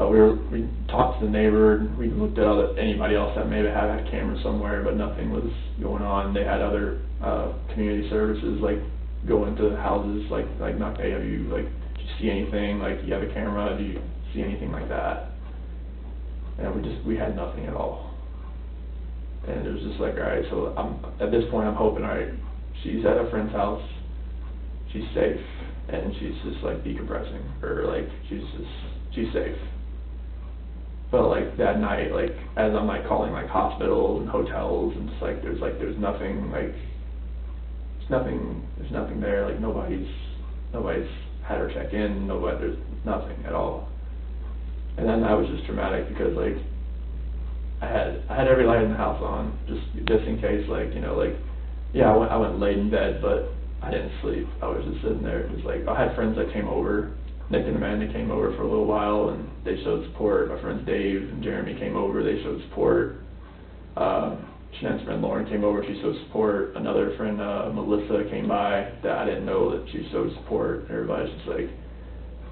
But we talked to the neighbor, we looked at anybody else that maybe had a camera somewhere, but nothing was going on. They had other, community services, like, go into houses, like knock, hey, have you, like, did you see anything, like, do you have a camera, do you see anything like that? And we had nothing at all. And it was just like, alright, so at this point I'm hoping, alright, she's at a friend's house, she's safe, and she's just like decompressing, or like, she's safe. But like that night, like, as I'm like calling like hospitals and hotels, and just like, there's nothing, like, there's nothing there, like nobody's had her check in, there's nothing at all. And then that was just traumatic because like, I had every light in the house on, just in case, like, you know, like, yeah, I went laid in bed, but I didn't sleep. I was just sitting there. It was like, I had friends that came over. Nick and Amanda came over for a little while, and they showed support. My friends Dave and Jeremy came over. They showed support. Shanann's friend Lauren came over. She showed support. Another friend, Melissa, came by that I didn't know that she showed support. Everybody's just like,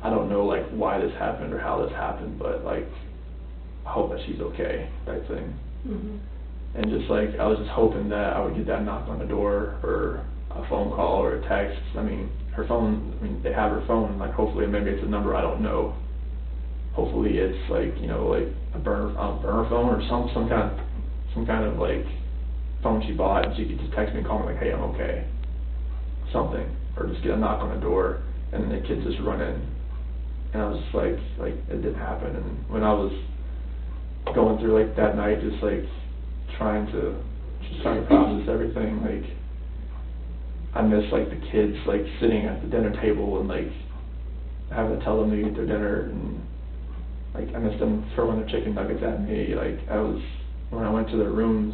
I don't know, like, why this happened or how this happened, but, like, I hope that she's okay, type thing. And just like, I was just hoping that I would get that knock on the door, or a phone call, or a text. I mean, her phone, they have her phone, like, hopefully maybe it's a number I don't know. Hopefully it's like, you know, like a burner phone, or some kind of like phone she bought, and she could just text me and call me like, hey, I'm okay. Something. Or just get a knock on the door, and then the kids just run in. And I was just like, it didn't happen. And when I was going through like that night, just trying to process everything, like, I miss like the kids like sitting at the dinner table and like having to tell them to eat their dinner, and like I miss them throwing their chicken nuggets at me. Like, when I went to their rooms,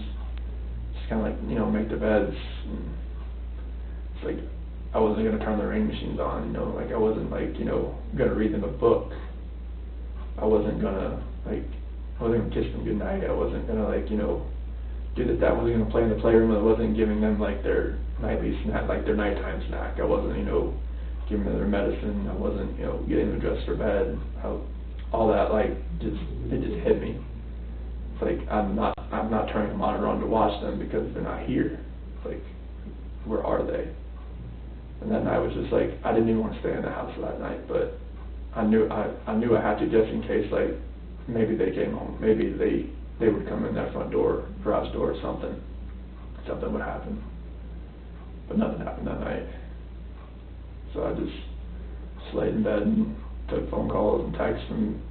just kind of like, you know, make their beds, and it's like I wasn't gonna turn the rain machines on, you know, like I wasn't like, you know, gonna read them a book. I wasn't gonna kiss them goodnight. I wasn't gonna, like, you know, do that. I wasn't gonna play in the playroom. I wasn't giving them like their nightly snack, like their nighttime snack. I wasn't, you know, giving them their medicine. I wasn't, you know, getting them dressed for bed. All that, like, it just hit me. It's like I'm not turning the monitor on to watch them because they're not here. It's like, where are they? And that night was just like, I didn't even want to stay in the house that night, but I knew I had to, just in case, like, maybe they came home, maybe they would come in that front door, garage door, or something would happen. But nothing happened that night. So I just laid in bed and took phone calls and texts from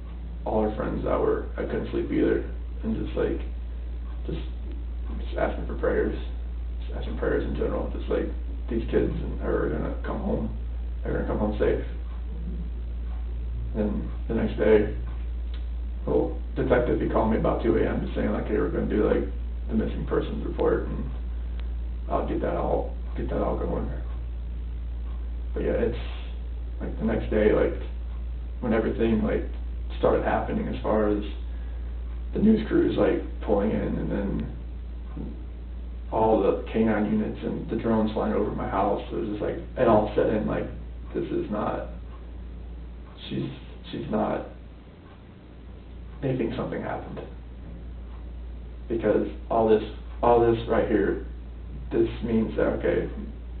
all our friends I couldn't sleep either, and just asking for prayers, just asking prayers in general, just like, these kids are gonna come home, they're gonna come home safe. And the next day, well, detective, he called me about 2 a.m. just saying like, hey, we're gonna do like the missing persons report, and I'll get that all going. But yeah, it's like the next day, like when everything like started happening as far as the news crews like pulling in, and then all the K9 units and the drones flying over my house, it was just like, it all set in like, this is not, she's not, they think something happened. Because all this right here, this means that, okay,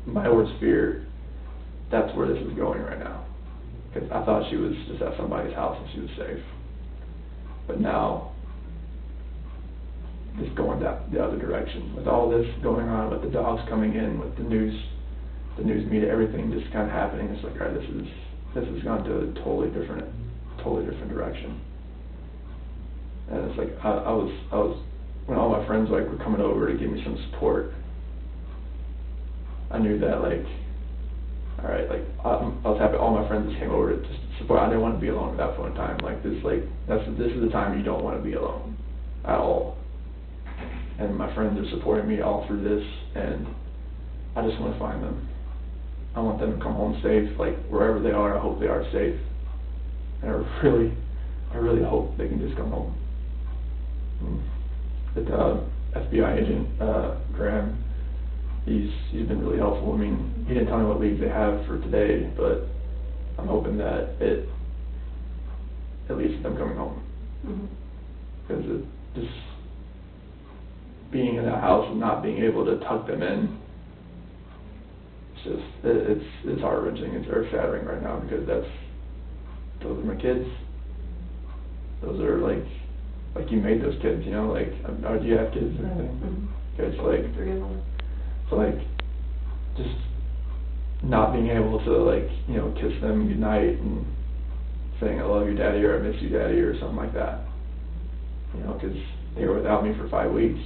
my worst fear, that's where this is going right now. Because I thought she was just at somebody's house and she was safe. But now, it's going the other direction. With all this going on, with the dogs coming in, with the news media, everything just kind of happening, it's like, all right, this has gone to a totally different direction. And it's like, I was when all my friends like were coming over to give me some support, I knew that, like, all right, like, I was happy all my friends just came over to just support. I didn't want to be alone at that point in time. Like, this is the time you don't want to be alone at all. And my friends are supporting me all through this, and I just want to find them. I want them to come home safe, like, wherever they are, I hope they are safe. And I really hope they can just come home. The FBI agent, Graham, he's been really helpful. I mean, he didn't tell me what leads they have for today, but I'm hoping that at least them coming home. Because just being in that house and not being able to tuck them in, it's heart-wrenching, it's earth-shattering right now, because those are my kids. Those are like you made those kids, you know, like, do you have kids or anything? Okay, so like, 3 of them. So like, just not being able to, like, you know, kiss them goodnight and saying I love you, Daddy, or I miss you, Daddy, or something like that. You know, because they were without me for 5 weeks,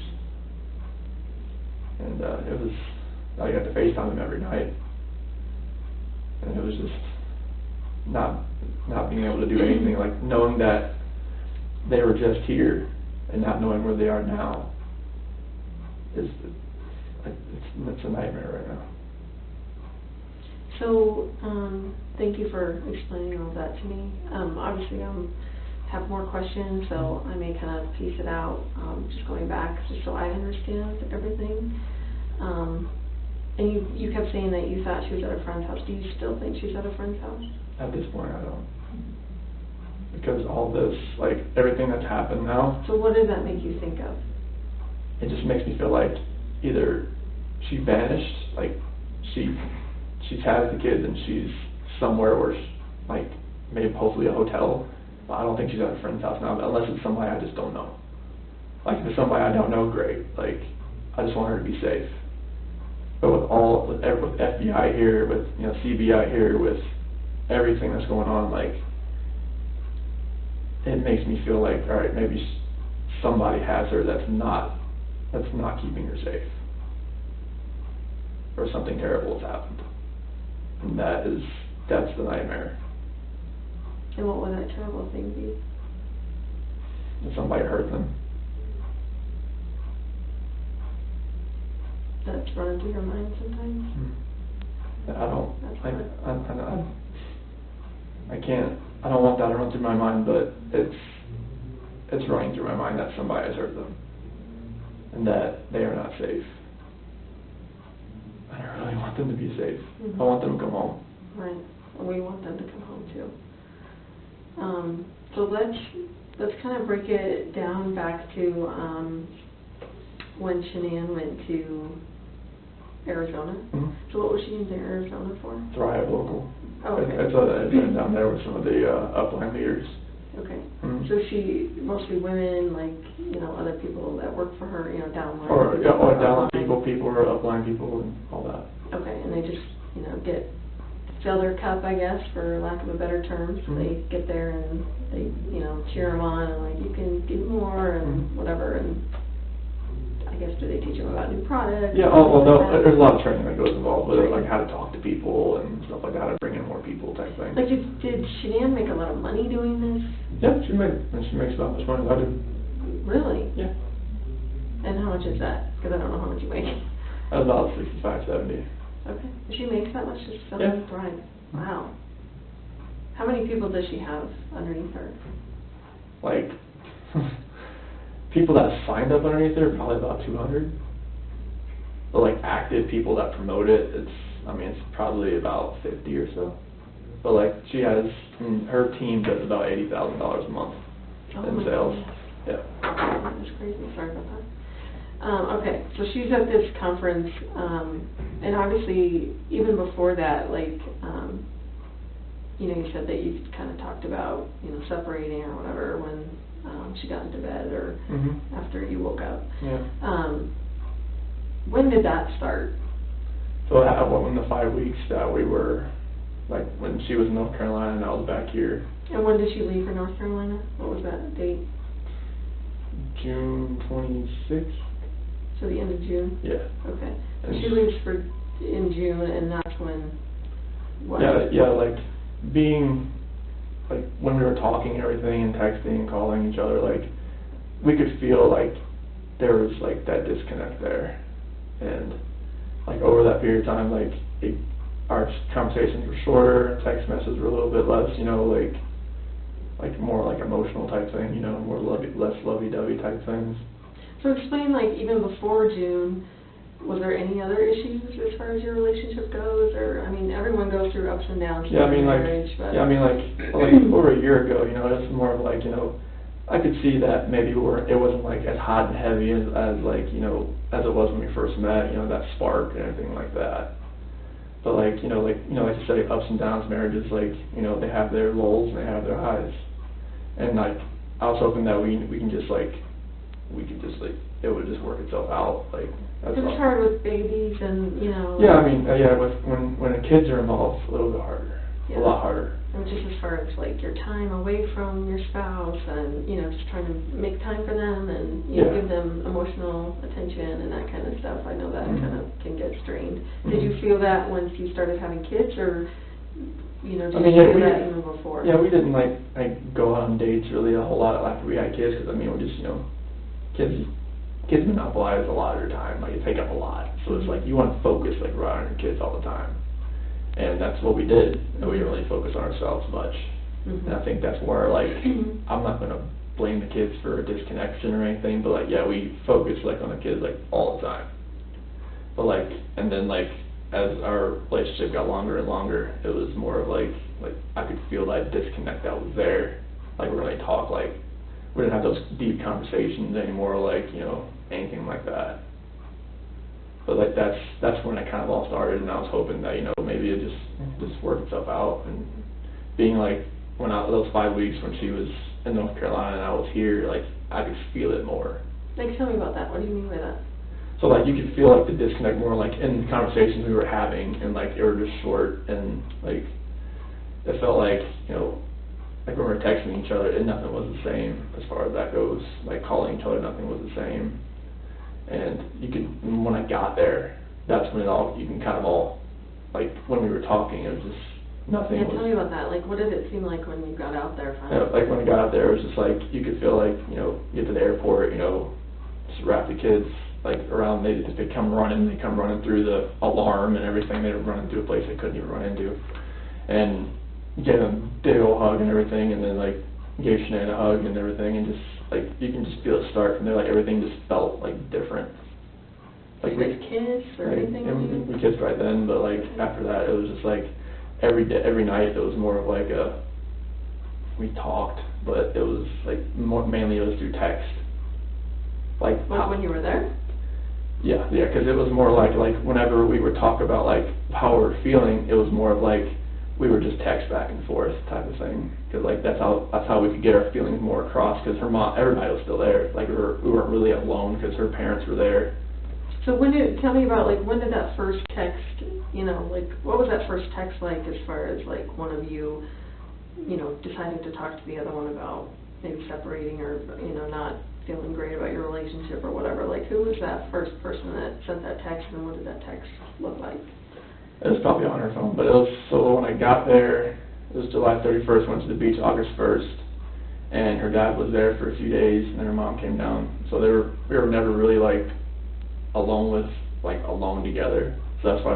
and I got to FaceTime them every night, and it was just not being able to do anything, like knowing that they were just here and not knowing where they are now it's a nightmare right now. So, thank you for explaining all that to me. Obviously, have more questions, so I may kind of piece it out, just going back, just so I understand everything. And you kept saying that you thought she was at a friend's house. Do you still think she's at a friend's house? At this point, I don't. Because all this, like, everything that's happened now. So what does that make you think of? It just makes me feel like either she vanished, like, she has the kids and she's somewhere where, like, maybe hopefully a hotel, but I don't think she's at a friend's house now, unless it's somebody I just don't know. Like, if it's somebody I don't know, great. Like, I just want her to be safe. But with FBI here, with, you know, CBI here, with everything that's going on, like, it makes me feel like, all right, maybe somebody has her that's not keeping her safe, or something terrible has happened, and that's the nightmare. And what would that terrible thing be? If somebody hurt them. That's running through your mind sometimes? I don't want that to run through my mind, but it's running through my mind that somebody has hurt them, and that they are not safe. And I really want them to be safe. I want them to come home. Right. Well, we want them to come home too. So let's kind of break it down back to when Shanann went to Arizona. So what was she in Arizona for? Thrive Local. Oh, okay. I've been down there with some of the upline leaders. Okay. So she, mostly women, like, you know, other people that work for her, you know, downline. Or downline people or upline people and all that. Okay, and they just, you know, fill their cup, I guess, for lack of a better term. So they get there and they, you know, cheer them on and, like, you can give more and whatever. And I guess, do they teach them about new products? Yeah, there's a lot of training that goes involved with it, like how to talk to people and stuff like that, how to bring in more people type thing. Like, did Shanann make a lot of money doing this? Yeah, she makes about as much money as I do. Really? Yeah. And how much is that? Because I don't know how much you make. About 65, 70. Okay. She makes that much just selling Thrive. Wow. How many people does she have underneath her? Like, people that signed up underneath her, probably about 200. But like active people that promote it, it's probably about 50 or so. But like she has, her team does about $80,000 a month in sales. Yeah. That's crazy. Sorry about that. Okay, so she's at this conference, and obviously even before that, like, you know, you said that you kind of talked about, you know, separating or whatever when she got into bed or after you woke up. Yeah. When did that start? So that happened in the 5 weeks that we were, like, when she was in North Carolina and I was back here. And when did she leave for North Carolina? What was that date? June 26th. So the end of June? Yeah. Okay. So she leaves in June, and that's when, what? Yeah, like, being, like, when we were talking and everything and texting and calling each other, like, we could feel like there was, like, that disconnect there. And, like, over that period of time, like, our conversations were shorter, text messages were a little bit less, you know, like more like emotional type thing, you know, more less lovey-dovey type things. So explain, like, even before June, was there any other issues as far as your relationship goes, or, I mean, everyone goes through ups and downs Yeah, I mean, in like, marriage, but... yeah, I mean, like over a year ago, you know, it's more of like, you know, I could see that maybe it wasn't like as hot and heavy as like, you know, as it was when we first met, you know, that spark and everything like that. But like you like you said, like ups and downs, marriages, like, you know, they have their lows and they have their highs. And like, I was hoping that we can just like, it would just work itself out, like, that's all. It's hard with babies and, you know... Yeah, I mean, yeah, when the kids are involved, it's a little bit harder, Yeah. a lot harder. And just as far as like your time away from your spouse and, you know, just trying to make time for them and, you know, Yeah. give them emotional attention and that kind of stuff, I know that kind of can get strained. Did you feel that once you started having kids, or, you know, did you feel that even before? Yeah, we didn't like go on dates really a whole lot after we had kids, because I mean, we just, you know, kids monopolize a lot of your time, like, you take up a lot, so it's like, you want to focus, like, right on your kids all the time. And that's what we did, and we didn't really focus on ourselves much. And I think that's where, like, I'm not going to blame the kids for a disconnection or anything, but, like, yeah, we focused, like, on the kids, like, all the time. But, like, and then, like, as our relationship got longer and longer, it was more of, like, I could feel that disconnect that was there. Like, we really talk, like, we didn't have those deep conversations anymore, like, you know, anything like that. But like that's when it kind of all started, and I was hoping that, you know, maybe it just worked itself out. And being like, when those 5 weeks when she was in North Carolina and I was here, like, I could feel it more. Like, tell me about that. What do you mean by that? So like, you could feel like the disconnect more, like in the conversations we were having, and like they were just short, and like it felt like, you know, like when we were texting each other, and nothing was the same as far as that goes. Like calling each other, nothing was the same. And you could, when I got there, that's when you can kind of all, like, when we were talking, it was just, nothing was... Yeah, tell me about that. Like, what did it seem like when you got out there finally? Yeah, like, when I got out there, it was just like, you could feel like, you know, you get to the airport, you know, just wrap the kids, like, around, they come running through the alarm and everything, they were running through a place they couldn't even run into. And gave them a big old hug and everything, and then, like, gave Sinead a hug and everything, and just, like, you can just feel it start from there, like, everything just felt, like, different. Like, we kiss or like, anything on you? We kissed right then, but, like, after that, it was just, like, every night, it was more of, like, we talked, but it was, like, mainly it was through text. Like when you were there? Yeah, because it was more like whenever we would talk about, like, how we were feeling, it was more of, like, we were just text back and forth type of thing, because like that's how we could get our feelings more across. Because her mom, everybody was still there. Like we weren't really alone because her parents were there. So tell me about, like, when did that first text, you know, like, what was that first text like as far as, like, one of you, you know, deciding to talk to the other one about maybe separating or, you know, not feeling great about your relationship or whatever? Like, who was that first person that sent that text, and what did that text look like? It was probably on her phone, but it was, so when I got there, it was July 31st, went to the beach August 1st, and her dad was there for a few days, and then her mom came down. So we were never really, like, alone together. So that's why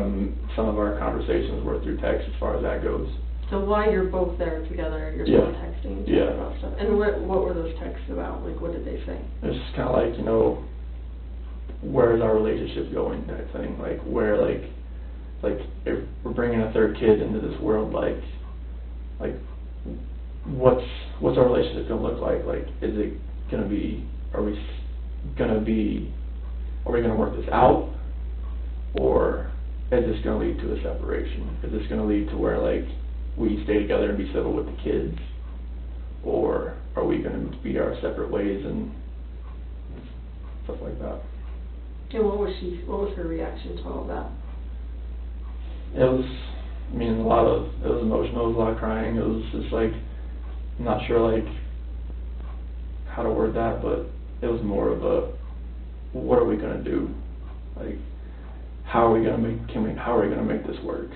some of our conversations were through text as far as that goes. So while you're both there together, you're still texting each other about stuff. And what were those texts about? Like, what did they say? It's just kind of like, you know, where is our relationship going type thing. Like, where, like if we're bringing a third kid into this world, like what's our relationship gonna look like? Like, is it gonna be? Are we gonna work this out, or is this gonna lead to a separation? Is this gonna lead to where, like, we stay together and be civil with the kids, or are we gonna be our separate ways and stuff like that? And what was her reaction to all of that? It was, I mean, it was emotional, it was a lot of crying. It was just like, I'm not sure, like, how to word that, but it was more of a, what are we gonna do? Like, how are we gonna make this work?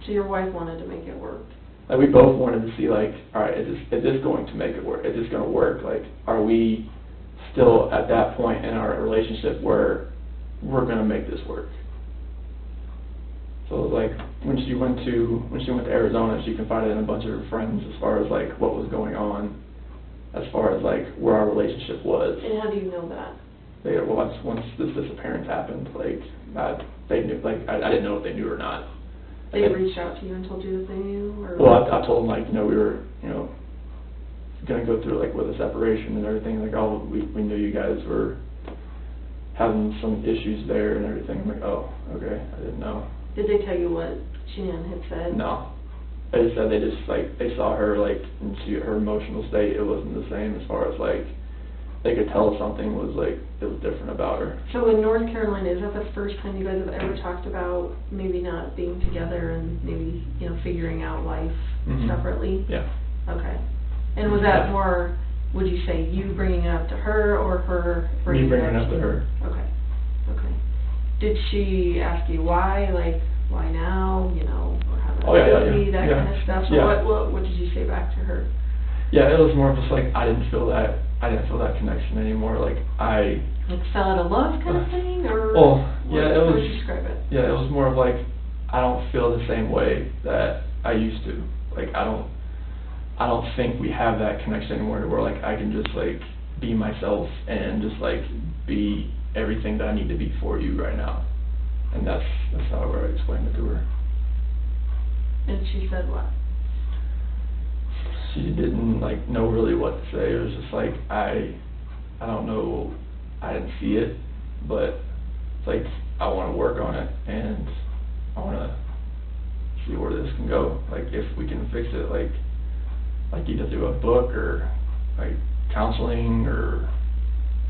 So your wife wanted to make it work. Like, we both wanted to see, like, all right, is this going to make it work? Is this gonna work? Like, are we still at that point in our relationship where we're gonna make this work? So it was like, when she went to Arizona, she confided in a bunch of her friends as far as, like, what was going on, as far as, like, where our relationship was. And how do you know that? once this disappearance happened, like, they knew, like, I didn't know if they knew or not. They reached out to you and told you that they knew, or? Well, I told them, like, we were, gonna go through, like, with a separation and everything, like, oh, we knew you guys were having some issues there and everything. I'm like, oh, okay, I didn't know. Did they tell you what Jan had said? No. They said they saw her, like, and her emotional state, it wasn't the same as far as, like, they could tell something was, like, it was different about her. So in North Carolina, is that the first time you guys have ever talked about maybe not being together and maybe, figuring out life separately? Yeah. Okay. And was that more, would you say, you bringing it up to her, or her Me bringing it up to her. Okay. Okay. Did she ask you why, like, why now, or how that kind of stuff? So what did you say back to her? Yeah, it was more just like, I didn't feel that connection anymore, like, Like, fell out of love kind of thing, or? Well, how would you describe it? Yeah, it was more of like, I don't feel the same way that I used to. Like, I don't think we have that connection anymore where, like, I can just, like, be myself and just, like, be everything that I need to be for you right now. And that's how I explained it to her. And she said what? She didn't, like, know really what to say. It was just like, I don't know, I didn't see it, but it's like, I want to work on it, and I want to see where this can go. Like, if we can fix it, like either through a book or, like, counseling or...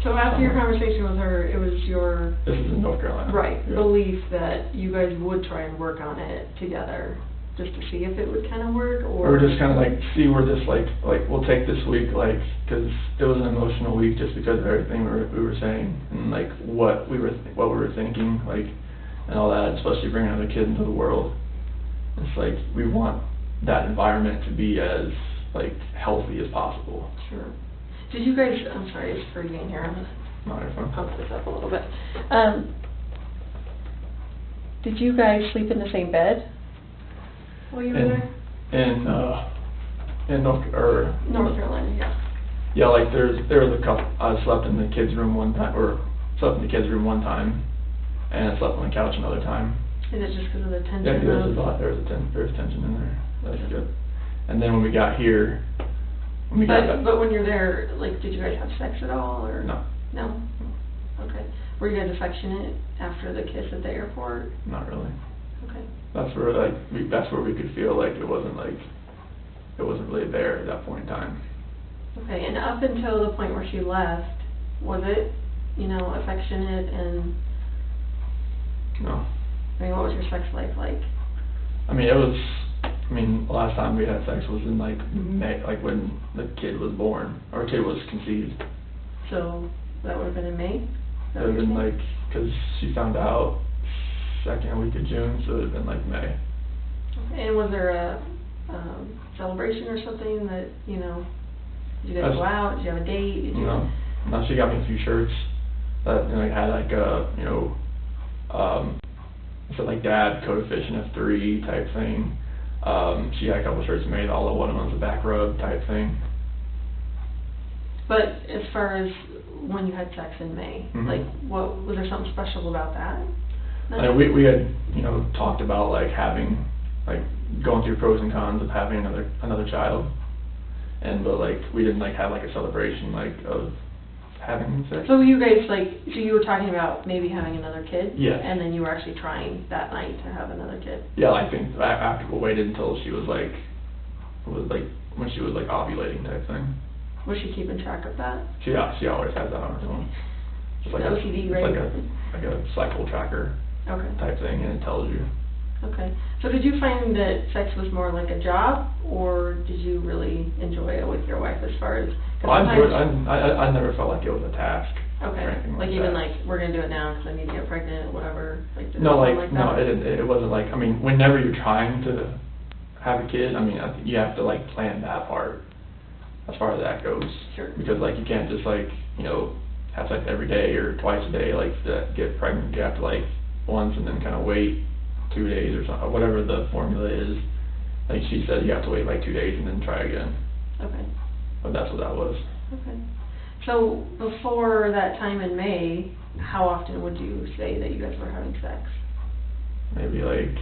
So after your conversation with her, it was your... This is in North Carolina. Right, yeah. Belief that you guys would try and work on it together, just to see if it would kind of work, or... Or just kind of, like, see where this, like, we'll take this week, like, because it was an emotional week just because of everything we were saying, and, like, what we were thinking, like, and all that, especially bringing another kid into the world. It's like, we want that environment to be as, like, healthy as possible. Sure. Did you guys, I'm sorry, it's freezing here, I'm Not going to pump this up a little bit. Did you guys sleep in the same bed while you were there? In North Carolina, yeah. Yeah, like, there was a couple, I slept in the kids' room one time, and I slept on the couch another time. Is it just because of the tension? Yeah, there's tension in there. That's good. And then when we got here, But when you're there, like, did you guys have sex at all, or? No. No? Okay. Were you guys affectionate after the kiss at the airport? Not really. Okay. That's where we could feel like it wasn't really there at that point in time. Okay, and up until the point where she left, was it, affectionate and? No. I mean, what was your sex life like? The last time we had sex was in, like, May, like, when the kid was born, or kid was conceived. So, that would have been in May? It would have been, like, because she found out second week of June, so it would have been, like, May. Okay. And was there a celebration or something that, did you guys go out? Did you have a date? No, she got me a few shirts that, had, like, it said, like, Dad, Code of Fish and F3 type thing. She had a couple shirts made, all of one was a back rub type thing. But as far as when you had sex in May, like, was there something special about that? We had, talked about, like, having, like, going through pros and cons of having another child, but, like, we didn't, like, have, like, a celebration, like, of having sex. So you guys, so you were talking about maybe having another kid? Yes. And then you were actually trying that night to have another kid? Yeah, I think after we waited until she was, like, when she was, like, ovulating type thing. Was she keeping track of that? She always has that on her phone. Just like OCD, right? Like a cycle tracker type thing, and it tells you. Okay. So did you find that sex was more like a job, or did you really enjoy it with your wife as far as... I never felt like it was a task. Okay. Or anything like even that. Like, we're going to do it now because I need to get pregnant, whatever. Like, no, it wasn't like, whenever you're trying to have a kid, I think you have to, like, plan that part as far as that goes. Sure. Because, like, you can't just, like, have sex every day or twice a day, like, to get pregnant. You have to, like, once and then kind of wait 2 days or something, whatever the formula is. Like she said, you have to wait like 2 days and then try again. Okay. But that's what that was. Okay. So before that time in May, how often would you say that you guys were having sex? Maybe like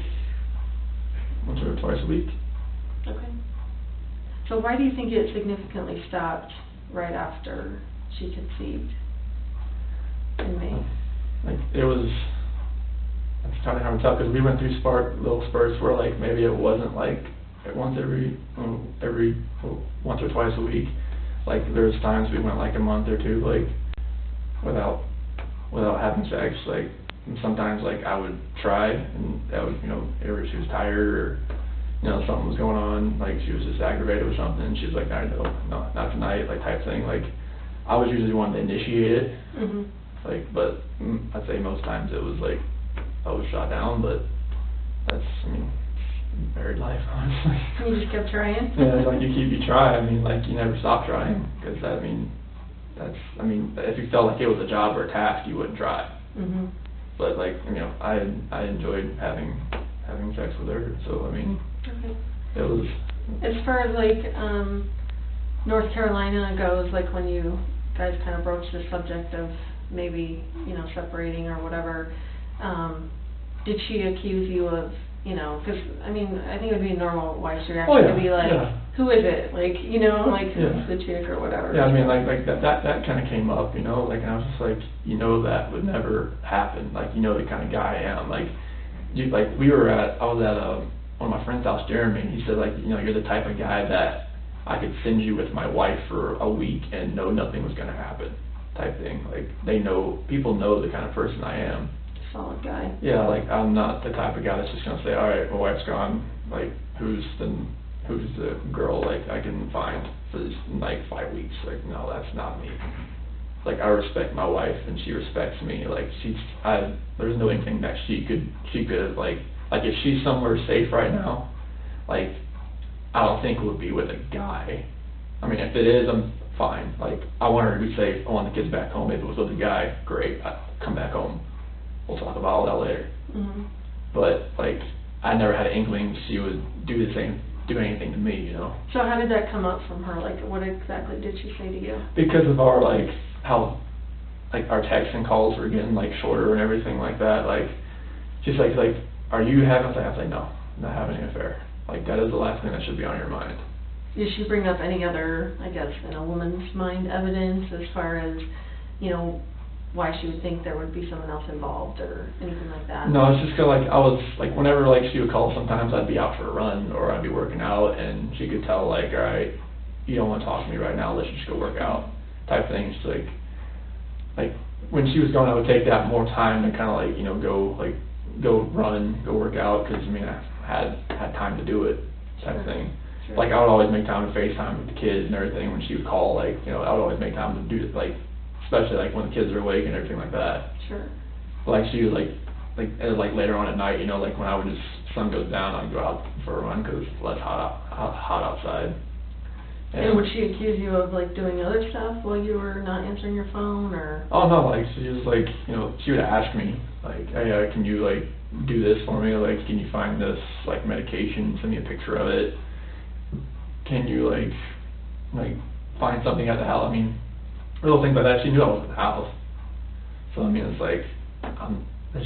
once or twice a week. Okay. So why do you think it significantly stopped right after she conceived in May? Like it was, it's kind of hard to tell because we went through little spurts where like maybe it wasn't like once or twice a week. Like there's times we went like a month or two like without having sex. Like sometimes like I would try and that would, you know, either she was tired or, you know, something was going on, like she was just aggravated with something and she was like, no, not tonight, like type thing. Like I was usually the one to initiate it. Mm-hmm. Like, but I'd say most times it was like I was shot down, but that's, I mean, married life, honestly. You just kept trying? Yeah, like you try. I mean, like you never stop trying because I mean, if you felt like it was a job or a task, you wouldn't try. Mm-hmm. But like, you know, I enjoyed having sex with her. So I mean, okay. It was. As far as like North Carolina goes, like when you guys kind of broached the subject of maybe, you know, separating or whatever, did she accuse you of, you know, because, I mean, I think it would be a normal wife's reaction to be like, who is it? Like, you know, like, who's the chick or whatever. Yeah, I mean, like that kind of came up, you know, like, and I was just like, you know, that would never happen. Like, you know the kind of guy I am. Like, I was at one of my friend's house, Jeremy, and he said, like, you know, you're the type of guy that I could send you with my wife for a week and know nothing was going to happen, type thing. Like, people know the kind of person I am. Solid guy. Yeah, like, I'm not the type of guy that's just going to say, all right, my wife's gone, like, who's the girl, like, I can find for this, like, 5 weeks. Like, no, that's not me. Like, I respect my wife, and she respects me. Like, there's no anything that she could, like, if she's somewhere safe right now, like, I don't think it would be with a guy. I mean, if it is, I'm fine. Like, I want her to be safe. I want the kids back home. If it was with a guy, great. I'd come back home. We'll talk about all that later. Mm-hmm. But, like, I never had an inkling she would do anything to me, you know. So how did that come up from her? Like, what exactly did she say to you? Because of our, like, how, like, our texts and calls were getting, like, shorter and everything like that. Like, she's like, are you having, I was like, no, I'm not having an affair. Like, that is the last thing that should be on your mind. Did she bring up any other, I guess, in a woman's mind, evidence as far as, you know, why she would think there would be someone else involved or anything like that? No, it's just 'cause, like, I was, like, whenever, like, she would call, sometimes I'd be out for a run or I'd be working out and she could tell, like, all right, you don't want to talk to me right now, let's just go work out, type thing. She's like, when she was gone, I would take that more time to kind of, like, you know, go run, go work out, because, I mean, I had time to do it, type thing. Sure. Like, I would always make time to FaceTime with the kids and everything when she would call, like, you know, I would always make time to do it, like, especially, like, when the kids are awake and everything like that. Sure. Like, she was, like later on at night, you know, like, when sun goes down, I'd go out for a run, because it's less hot outside. And would she accuse you of, like, doing other stuff while you were not answering your phone, or? Oh, no, like, she was, like, you know, she would ask me, like, hey, can you, like, do this for me? Like, can you find this, like, medication, send me a picture of it? Can you, like, find something at the house? I mean, little things like that. She knew I was at the house. So, I mean, it's like,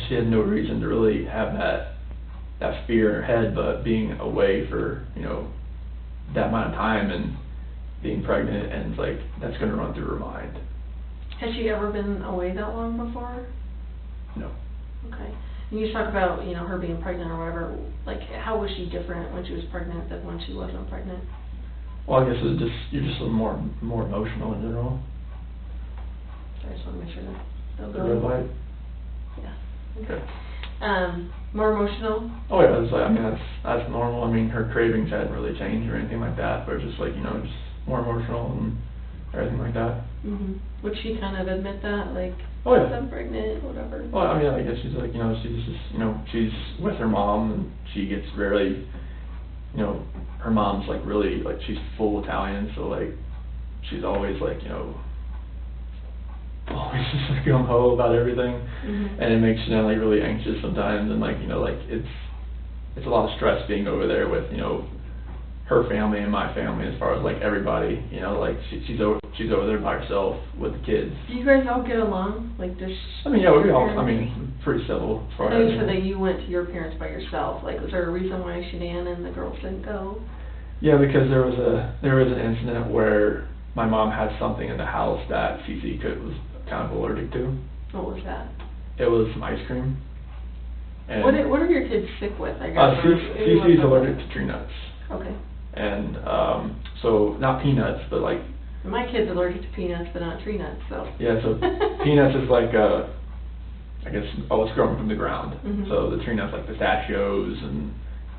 she had no reason to really have that fear in her head, but being away for, you know, that amount of time and being pregnant, and it's like, that's going to run through her mind. Has she ever been away that long before? No. Okay. And you talk about, you know, her being pregnant or whatever, like, how was she different when she was pregnant than when she wasn't pregnant? Well, I guess you're just a little more emotional in general. I just want to make sure that. The red light? Yeah. Okay. More emotional? Oh yeah, it's like, I mean, that's normal. I mean, her cravings hadn't really changed or anything like that, but just like, you know, just more emotional and everything like that. Mm-hmm. Would she kind of admit that, like, oh yeah, I'm pregnant, whatever? Well, I mean, I guess she's like, you know, she's just, you know, she's with her mom, and she gets rarely, you know, her mom's like really, like, she's full Italian, so like, she's always like, you know, always just like gung-ho about everything, mm-hmm. and it makes you, like, really anxious sometimes, and like, you know, like, it's a lot of stress being over there with, you know, her family and my family as far as like everybody, you know, like she's over there by herself with the kids. Do you guys all get along? Like does I mean, yeah, we all, parents- I mean, pretty civil as far I know as. you said that you went to your parents by yourself. Like, was there a reason why Shanann and the girls didn't go? Yeah, because there was an incident where my mom had something in the house that CC was kind of allergic to. What was that? It was some ice cream. And What are your kids sick with? I guess. CC's allergic to tree nuts. Okay. And so not peanuts, but like. My kid's allergic to peanuts, but not tree nuts. So. Yeah, so peanuts is like I guess it's grown from the ground. Mhm. So the tree nuts like pistachios and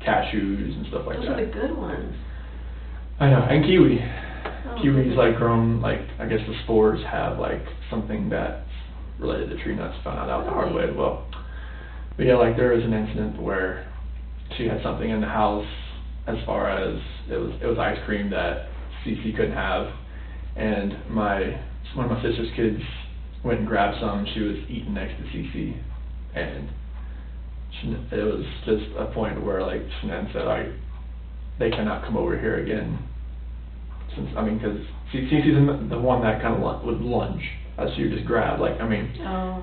cashews and stuff like Those that. are the good ones. I know, and kiwi. Oh, Kiwi's goodness. like grown, like, I guess the spores have like something that's related to tree nuts, found out the hard way as well. But yeah, like there was an incident where she had something in the house as far as it was ice cream that CC couldn't have, and one of my sister's kids went and grabbed some. She was eating next to CC, and it was just a point where like Shanann said, they cannot come over here again. Because CC's the one that kind of would lunge, as she would just grab. Like, I mean,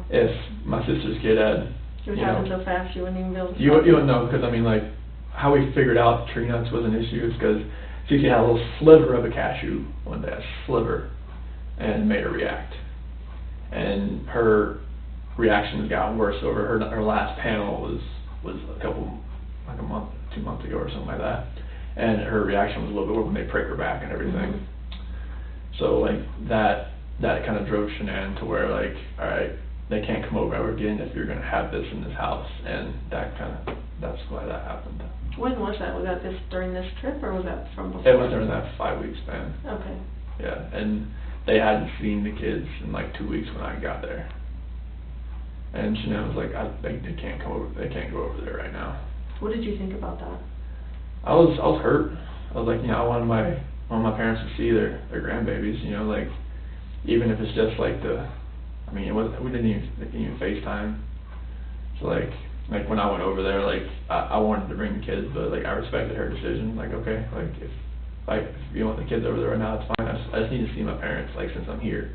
if my sister's kid had, She was having so fast you wouldn't even be able to. You wouldn't know, because I mean, like, how we figured out tree nuts was an issue is because CC had a little sliver of a cashew one day, a sliver, and made her react. And her reaction has gotten worse over her last panel was a month, 2 months ago or something like that. And her reaction was a little bit when they prick her back and everything. Mm-hmm. So like that kind of drove Shanann to where like, all right, they can't come over ever again if you're gonna have this in this house, and that's why that happened. When was that? Was that during this trip, or was that from before? It was during that 5-week span. Okay. Yeah, and they hadn't seen the kids in like 2 weeks when I got there. And Shanann was like, they can't come over. They can't go over there right now. What did you think about that? I was hurt. I was like, I wanted my parents to see their grandbabies, like, even if it's just like we didn't even FaceTime. So like when I went over there, like, I wanted to bring the kids, but like I respected her decision. Like, okay, like if you want the kids over there right now, it's fine. I just need to see my parents, like, since I'm here.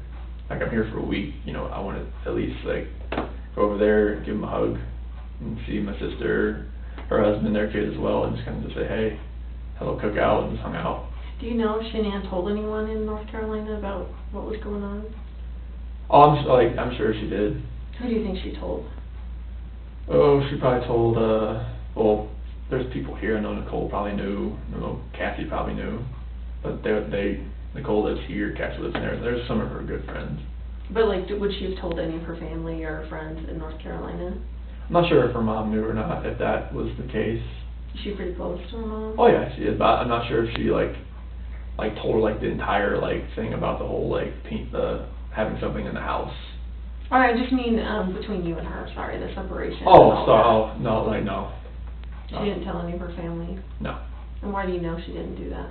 Like, I'm here for a week, I want to at least like go over there, give them a hug, and see my sister, her husband, their kids as well, and just kind of just say, hey, have a cookout, and just hung out. Do you know if Shanann told anyone in North Carolina about what was going on? Oh, I'm sure she did. Who do you think she told? Oh, she probably told, well, there's people here. I know Nicole probably knew. I know Kathy probably knew. But Nicole lives here, Kathy lives there. There's some of her good friends. But like, would she have told any of her family or friends in North Carolina? I'm not sure if her mom knew or not, if that was the case. Is she pretty close to her mom? Oh yeah, she is, but I'm not sure if she like told her like the entire like thing about the whole like having something in the house. Alright, I just mean between you and her, sorry, the separation. No. She didn't tell any of her family? No. And why do you know she didn't do that?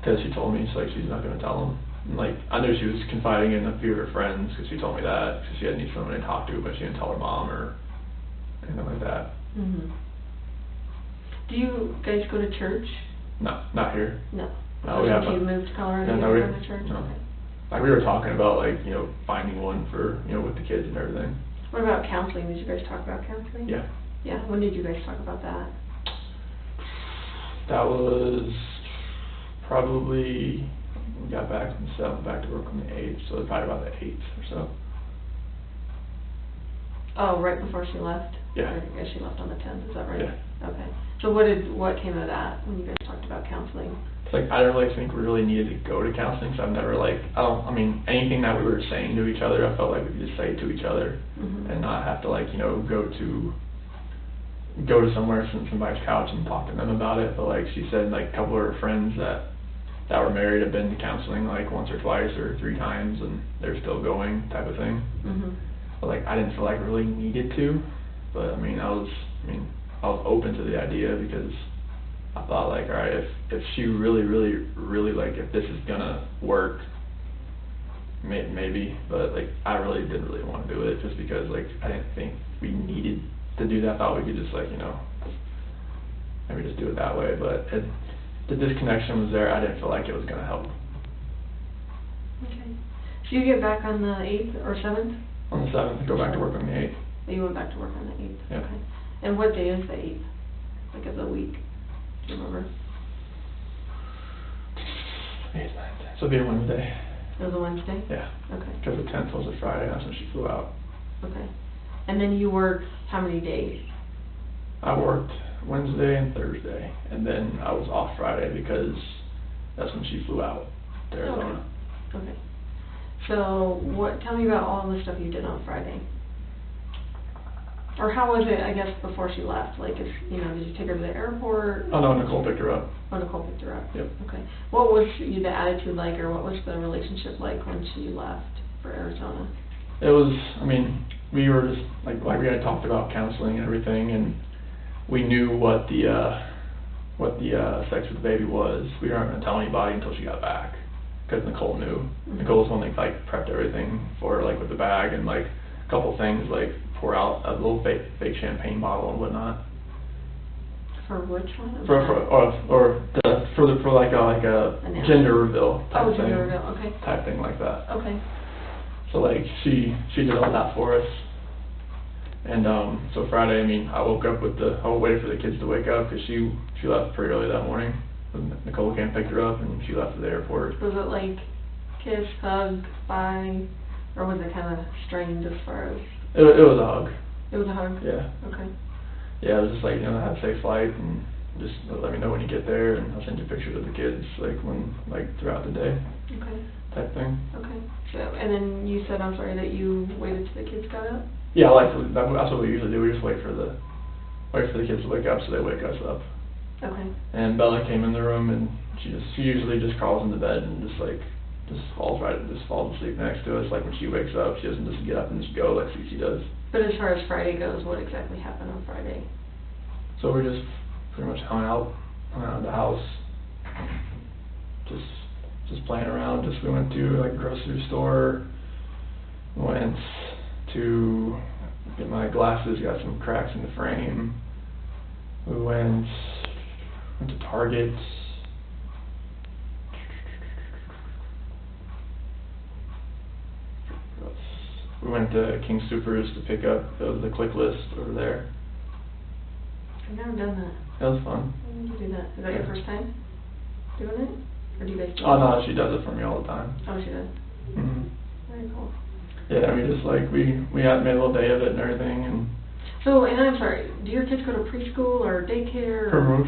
Because she told me, she's not going to tell them. And, like, I knew she was confiding in a few of her friends, because she told me that, because she had need someone to talk to, but she didn't tell her mom or anything like that. Mhm. Do you guys go to church? No, not here. No. No, we have. Since you moved to Colorado, you we go to church? No. Okay. Like, we were talking about, like, finding one for, with the kids and everything. What about counseling? Did you guys talk about counseling? Yeah. Yeah, when did you guys talk about that? That was probably, we got back from the 7th, back to work on the 8th, so it was probably about the 8th or so. Oh, right before she left? Yeah. I guess she left on the 10th, is that right? Yeah. Okay. So what came of that when you guys talked about counseling? It's like, I don't really think we really needed to go to counseling, so I've never anything that we were saying to each other, I felt like we could just say to each other, Mhm. and not have to go to somewhere, sit on somebody's couch and talk to them about it. But like she said, like a couple of her friends that were married have been to counseling like once or twice or 3 times, and they're still going, type of thing. Mhm. But like I didn't feel like I really needed to, but I was open to the idea, because I thought, like, all right, if she really like, if this is gonna work, maybe, but like I really didn't really want to do it, just because like I didn't think we needed to do that. I thought we could just like maybe just do it that way, but the disconnection was there. I didn't feel like it was going to help. Okay. So you get back on the 8th or 7th? On the 7th, I go back to work on the 8th. So you went back to work on the 8th? Yeah. Okay. And what day is the 8th? Like of the week? Do you remember? 8th, 9th. So it'll be a Wednesday. It was a Wednesday? Yeah. Okay. Because the 10th was a Friday, that's when she flew out. Okay. And then you worked how many days? I worked Wednesday and Thursday, and then I was off Friday because that's when she flew out to Arizona. Okay. So tell me about all the stuff you did on Friday. Or how was it, I guess, before she left? Like, did you take her to the airport? Oh no, Nicole picked her up. Oh, Nicole picked her up? Yep. Okay. What was the attitude like, or what was the relationship like when she left for Arizona? It was, we were just, like we had talked about counseling and everything, and we knew what the sex with the baby was. We weren't going to tell anybody until she got back, because Nicole knew. Mm-hmm. Nicole was the one that, like, prepped everything for her, like, with the bag, and, like, a couple things, like, pour out a little fake champagne bottle and whatnot. For which one? For like a gender reveal type thing. Gender reveal, okay. Type thing like that. Okay. So like she did all that for us. And so Friday, I woke up I waited for the kids to wake up because she left pretty early that morning. Nicole came and picked her up, and she left to the airport. Was it like kiss, hug, bye, or was it kind of strained as far as? It was a hug. It was a hug? Yeah. Okay. Yeah, it was just like, have a safe flight, and just let me know when you get there, and I'll send you pictures of the kids, throughout the day. Okay. Type thing. Okay. So, and then you said, I'm sorry, that you waited till the kids got up? Yeah, that's what we usually do. We just wait for the kids to wake up, so they wake us up. Okay. And Bella came in the room, and she usually just crawls into bed and just falls asleep next to us. Like when she wakes up, she doesn't just get up and just go like Cece does. But as far as Friday goes, what exactly happened on Friday? So we just pretty much hung out at the house, just playing around. We went to a grocery store, went to get my glasses, got some cracks in the frame. We went to Target. We went to King Soopers to pick up the click list over there. I've never done that. That was fun. When did you do that? Is that your first time doing it? Or do you guys do Oh it? no, she does it for me all the time. Oh, she does? Mm-hmm. Very cool. Yeah, we had made a little day of it and everything, and. So, and I'm sorry, do your kids go to preschool or daycare? Primrose.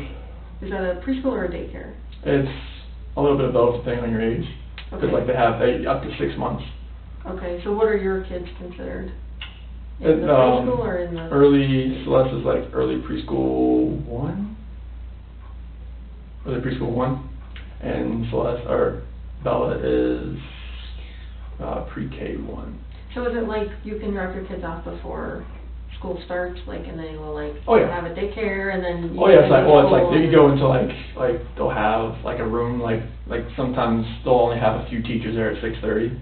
Is that a preschool or a daycare? It's a little bit of both depending on your age. Because they have up to 6 months. Okay, so what are your kids considered? In the preschool or in the... Celeste is like early preschool 1? Early preschool 1. And Bella is pre-K 1. So is it like you can drop your kids off before school starts, and then you'll have a daycare, and then you it's like you go into they'll have a room, like sometimes they'll only have a few teachers there at 6:30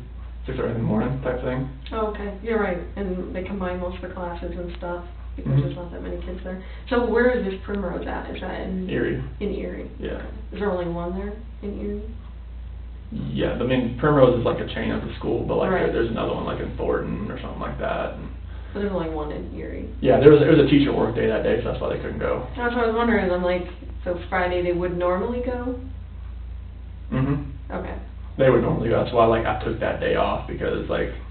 in the morning type thing. Oh, okay, you're right, and they combine most of the classes and stuff because Mm-hmm. there's not that many kids there. So where is this Primrose at? Is that in Erie? In Erie. Yeah. Is there only one there in Erie? Yeah, Primrose is like a chain of the school, but right. there's another one in Thornton or something like that. But there's only one in Erie. Yeah, there was a teacher work day that day, so that's why they couldn't go. That's what I was wondering. I'm like, so Friday they would normally go? Mhm. Okay. They would normally go. That's why I took that day off because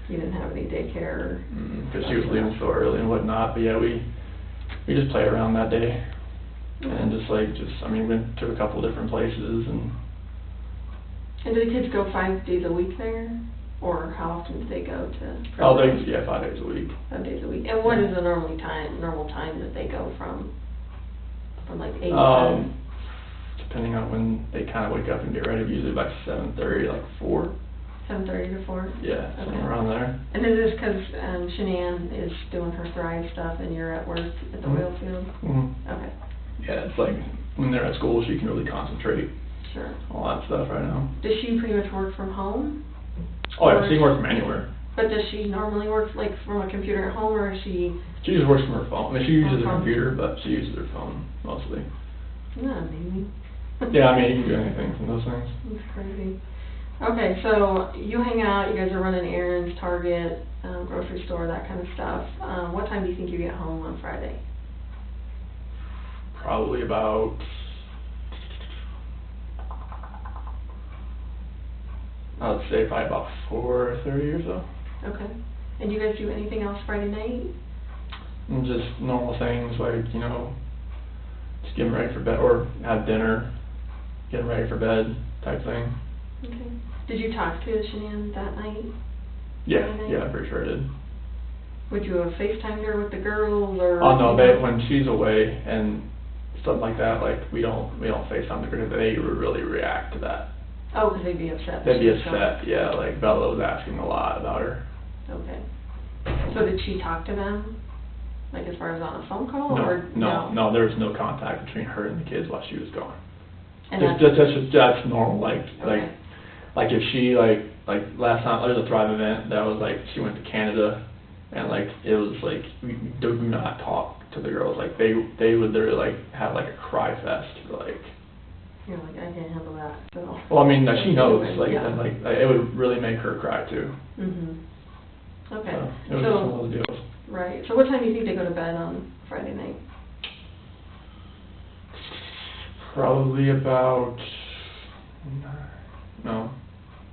you didn't have any daycare. Because she was leaving so early and whatnot. But yeah, we just played around that day, and we went to a couple different places and. And do the kids go 5 days a week there? Or how often do they go to? Oh, 5 days a week. 5 days a week. And what is the normal time that they go from 8 to 10? Depending on when they kind of wake up and get ready, usually about 7:30, 4. 7:30 to 4? Yeah, somewhere around there. And is this because Shanann is doing her Thrive stuff and you're at work at the oil field? Mm-hmm. Okay. Yeah, it's when they're at school, she can really concentrate. Sure. All that stuff right now. Does she pretty much work from home? Oh yeah, she can work from anywhere. But does she normally work from a computer at home, or is she? She just works from her phone. She uses her computer, but she uses her phone mostly. Yeah, maybe. Yeah, I mean, you can do anything from those things. That's crazy. Okay, so you hang out, you guys are running errands, Target, grocery store, that kind of stuff. What time do you think you get home on Friday? Probably about, I would say probably about 4:30 or so. Okay. And you guys do anything else Friday night? And just normal things like, you know, just getting ready for bed, or have dinner, getting ready for bed type thing. Okay. Did you talk to Shanann that night? Yeah, Friday night? yeah, I'm pretty sure I did. Would you have FaceTimed her with the girls, or? Oh no, when she's away and stuff like that, like we don't FaceTime the girls. They would really react to that. Oh, because they'd be upset. They'd be upset, yeah. Like Bella was asking a lot about her. Okay. So did she talk to them, like as far as on a phone call, or no? There was no contact between her and the kids while she was gone. And that's normal. Okay. Like if she like last time there was a Thrive event that was like she went to Canada, and like it was like we do not talk to the girls. Like they would literally like have like a cry fest like. You're like, I can't handle that. So. Well, I mean, she knows, like, yeah. and, like, it would really make her cry, too. Mm-hmm. Okay. So, it was just one of those deals. Right. So what time do you think they go to bed on Friday night? Probably about,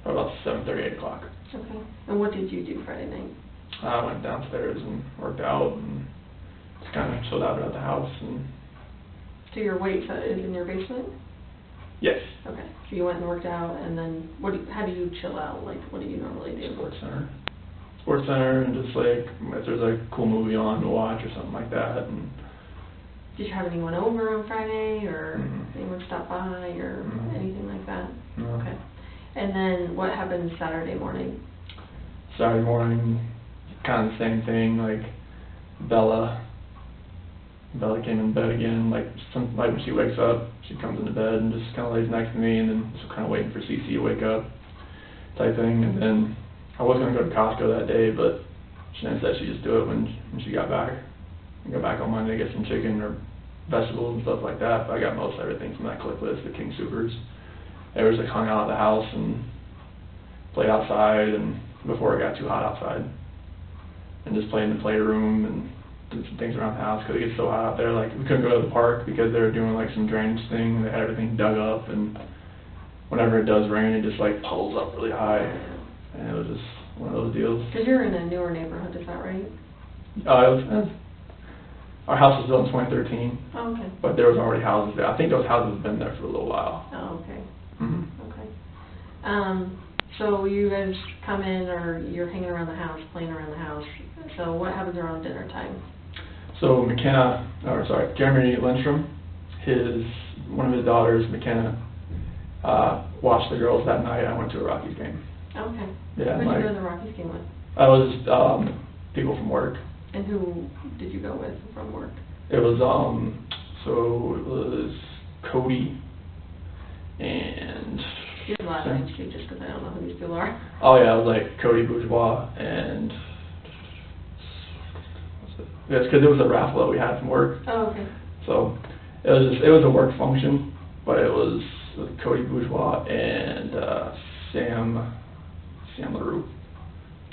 about 7:30, 8 o'clock. Okay. And what did you do Friday night? I went downstairs and worked out and just kind of chilled out at the house. And So your weight is in your basement? Yes. Okay. So you went and worked out, and then how do you chill out? Like, what do you normally do? Sports Center, and just like if there's a cool movie on to watch or something like that. And did you have anyone over on Friday, or Mm-hmm. anyone stop by, or Mm-hmm. anything like that? No. Okay. And then what happened Saturday morning? Saturday morning, kind of the same thing. Like Bella came in bed again. Like when she wakes up, she comes into bed and just kind of lays next to me, and then just kind of waiting for Cece to wake up, type thing. And then I was gonna go to Costco that day, but Shanann said she'd just do it when she got back. I go back on Monday, get some chicken or vegetables and stuff like that. But I got most everything from that clip list, the King Supers. They were just like hung out at the house and played outside, and before it got too hot outside, and just played in the playroom and did some things around the house because it gets so hot out there. Like we couldn't go to the park because they were doing like some drainage thing. They had everything dug up, and whenever it does rain, it just like puddles up really high, and it was just one of those deals. Because you're in a newer neighborhood, is that right? Our house was built in 2013. Oh, okay. But there was already houses there. I think those houses have been there for a little while. Oh, okay. Mm-hmm. Okay. So you guys come in, or you're hanging around the house, playing around the house. So what happens around dinner time? So Jeremy Lindstrom, one of his daughters, McKenna, watched the girls that night. I went to a Rockies game. Okay. Yeah. Who did you go to the Rockies game with? I was people from work. And who did you go with from work? It was Cody and. Your last name too, just because I don't know who these people are. Oh yeah, it was like Cody Bourgeois and. Yes, because it was a raffle that we had from work. Oh, okay. So it was a work function, but it was Cody Bourgeois and Sam LaRue.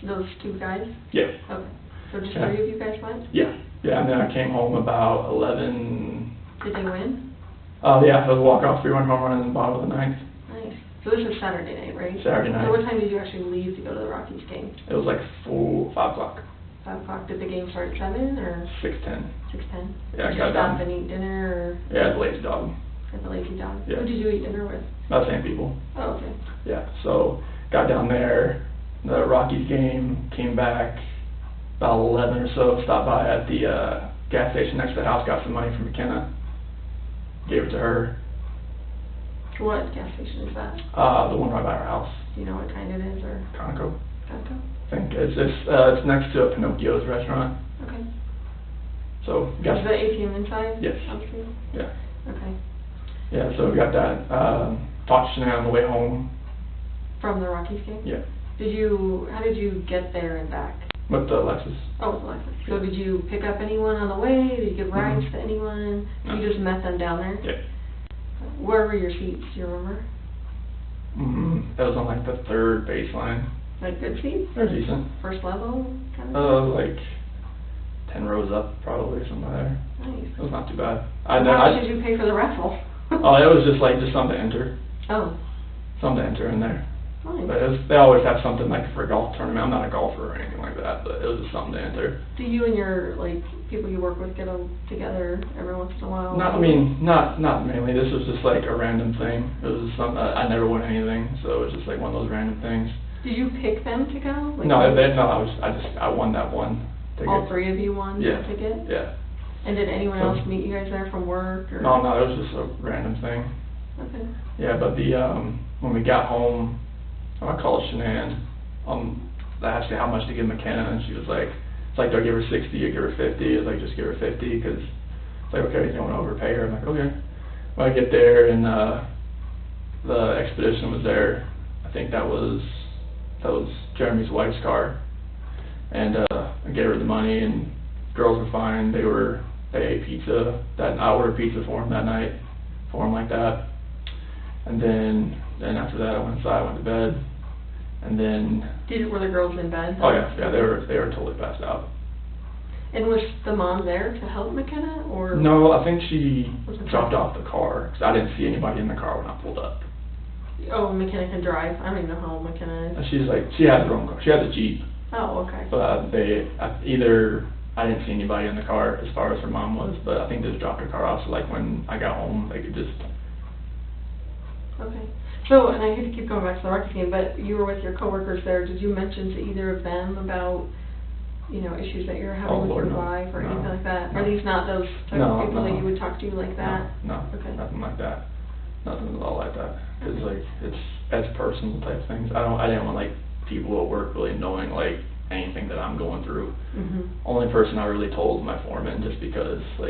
Those two guys? Yeah. Okay. So just three of you guys went? Yeah. Yeah, and then I came home about 11. Did they win? Yeah, it was a walk-off 3-1 home run in the bottom of the ninth. Nice. So this was Saturday night, right? Saturday night. So what time did you actually leave to go to the Rockies game? It was like 5 o'clock. 5 o'clock. Did the game start at 7 or? 6:10. 6:10. Yeah, did you stop and eat dinner, or? Yeah, at the Lazy Dog. At the Lazy Dog. Yeah. Who did you eat dinner with? About the same people. Oh, okay. Yeah, so got down there, the Rockies game, came back about 11 or so, stopped by at the gas station next to the house, got some money from McKenna, gave it to her. What gas station is that? The one right by our house. Do you know what kind it is, or? Conoco. Conoco? I think it's next to a Pinocchio's restaurant. Okay. So Is the ATM inside? Yes. Obviously? Yeah. Okay. Yeah, so we got that. Talked to Shanann on the way home. From the Rockies game? Yeah. How did you get there and back? With the Lexus. Oh, with the Lexus. So did you pick up anyone on the way? Did you give rides Mm-hmm. to anyone? No. You just met them down there? Yeah. Where were your seats, do you remember? It was on like the third baseline. Like good seats? They're decent. First level, kind of? Like 10 rows up, probably, somewhere there. Nice. It was not too bad. How much did you pay for the raffle? Oh, it was just something to enter. Oh. Something to enter in there. Nice. But they always have something like for a golf tournament. I'm not a golfer or anything like that, but it was just something to enter. Do you and your, like, people you work with get together every once in a while? Not mainly. This was just like a random thing. It was something, I never won anything, so it was just like one of those random things. Did you pick them to go? Like, I won that one ticket. All three of you won Yeah. the ticket? Yeah. And did anyone else meet you guys there from work? Or? No, it was just a random thing. Okay. Yeah, but when we got home, I called Shanann. I asked her how much to give McKenna, and she was like, "It's like, do I give her 60 or give her 50?" I was like, "Just give her 50, because it's like, okay, you don't want to overpay her." I'm like, okay. When I get there, and the expedition was there. I think that was Jeremy's wife's car, and I gave her the money, and girls were fine. They ate pizza. I ordered pizza for them that night, for them like that. And then after that, I went inside, went to bed, and then. Were the girls in bed? Oh yeah, they were totally passed out. And was the mom there to help McKenna, or? No, I think she dropped off the car, because I didn't see anybody in the car when I pulled up. Oh, McKenna can drive. I don't even know how old McKenna is. She had her own car. She had a Jeep. Oh, okay. But I didn't see anybody in the car as far as her mom was, but I think they just dropped her car off, so like when I got home, they could just. Okay. So, and I hate to keep going back to the Rockets game, but you were with your coworkers there. Did you mention to either of them about, issues that you're having with your wife or anything like that? Are these not those type of people that you would talk to like that? No, okay. Nothing like that. Nothing at all like that. It's like, it's personal type things. I didn't want like people at work really knowing like anything that I'm going through. Mm-hmm. Only person I really told was my foreman, just because who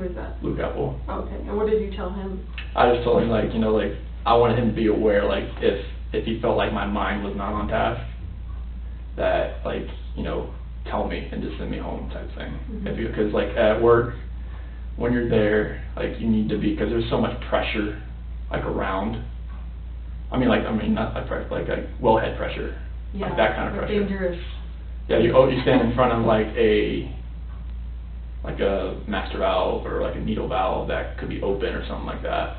is that? Luke Apple. Oh, okay. And what did you tell him? I just told him I wanted him to be aware, if he felt like my mind was not on task, that tell me and just send me home type thing. Mm-hmm. Because at work, when you're there, you need to be, because there's so much pressure around. Not like pressure, like wellhead pressure, yeah, that kind of pressure. Dangerous. Yeah, you stand in front of a master valve or a needle valve that could be open or something like that.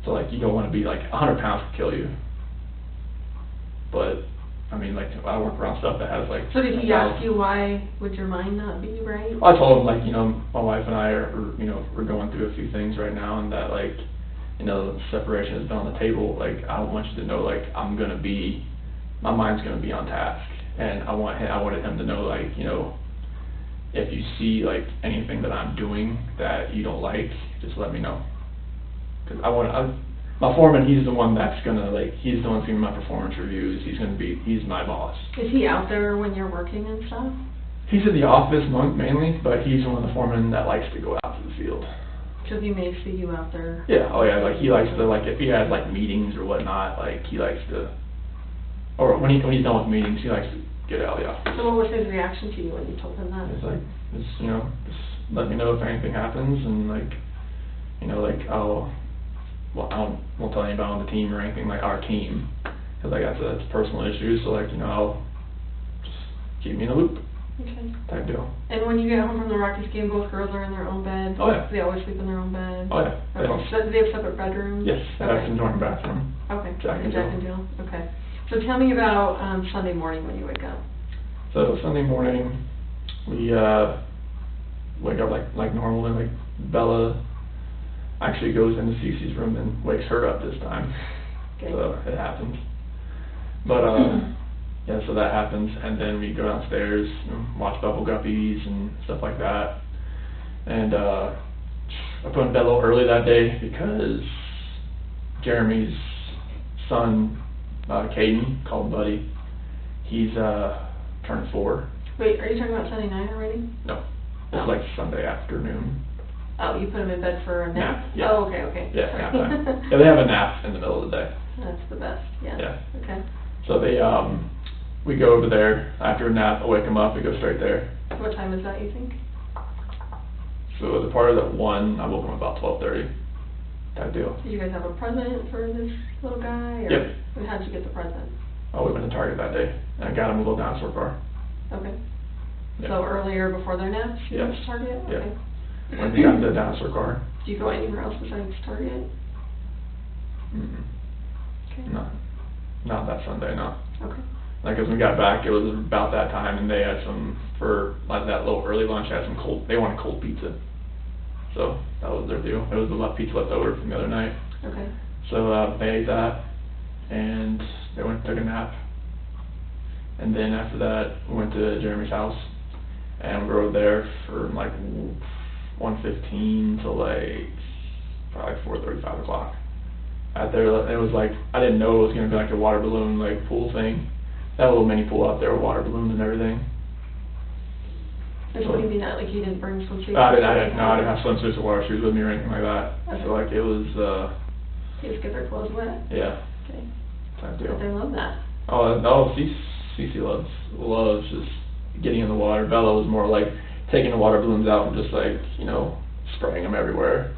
So you don't want to be 100 pounds could kill you. But I work around stuff that has So did he ask you why would your mind not be right? I told him my wife and I are we're going through a few things right now, and that separation has been on the table. I want you to know my mind's gonna be on task, and I wanted him to know if you see anything that I'm doing that you don't like, just let me know. Because my foreman, he's the one that's gonna he's the one that's giving my performance reviews. He's my boss. Is he out there when you're working and stuff? He's at the office mainly, but he's one of the foremen that likes to go out to the field. So he may see you out there. Yeah. Oh yeah. He likes to if he has meetings or whatnot, he likes to, or when he's done with meetings, he likes to get out of the office. So what was his reaction to you when you told him that? It's just let me know if anything happens, and I won't tell anybody on the team or anything our team, because that's personal issues. So I'll just keep me in the loop. Okay. Type deal. And when you get home from the Rockies game, both girls are in their own bed? Oh yeah. They always sleep in their own bed? Oh yeah. Okay. So do they have separate bedrooms? Yes. They have a joint bathroom. Okay. Jack and Jill. Okay. So tell me about Sunday morning when you wake up. So Sunday morning, we wake up like normal, and Bella actually goes into Cece's room and wakes her up this time. Okay. So it happens. But yeah, so that happens, and then we go downstairs, watch Bubble Guppies and stuff like that. And I put in bed a little early that day because Jeremy's son, Caden, called Buddy, he's turned 4. Wait, are you talking about Sunday night already? No, it's Sunday afternoon. Oh, you put him in bed for a nap? Yeah. Oh, okay. Yeah, nap time. Yeah, they have a nap in the middle of the day. That's the best, yeah. Yeah. Okay. So we go over there after a nap. I wake them up. We go straight there. What time is that, you think? So the party was at 1, I woke him about 12:30, type deal. Did you guys have a present for this little guy? Or Yep. And how'd you get the present? Oh, we went to Target that day, and I got him a little dinosaur car. Okay. Yeah. So earlier before their naps, you went Yes. to Target? Yeah. Okay. When he got the dinosaur car. Do you go anywhere else besides Target? Mm-mm. Okay. No, not that Sunday, no. Okay. Like, as we got back, it was about that time, and they had some, for like that little early lunch, had some cold, they wanted cold pizza. So, that was their deal. It was the pizza left over from the other night. Okay. So, they ate that, and they went and took a nap. And then after that, we went to Jeremy's house, and we rode there for like 1:15 till like, probably 4:30, 5 o'clock. Out there, it was like, I didn't know it was gonna be like a water balloon, like, pool thing. They had a little mini pool out there with water balloons and everything. And what do you mean that, like, you didn't bring swimsuits? I didn't have swimsuits or water shoes with me or anything like that. Okay. So like, it was, You just get their clothes wet? yeah, Okay. type But deal. they love that. Oh, Cece loves just getting in the water. Bella was more like taking the water balloons out and just like, you know, spraying them everywhere,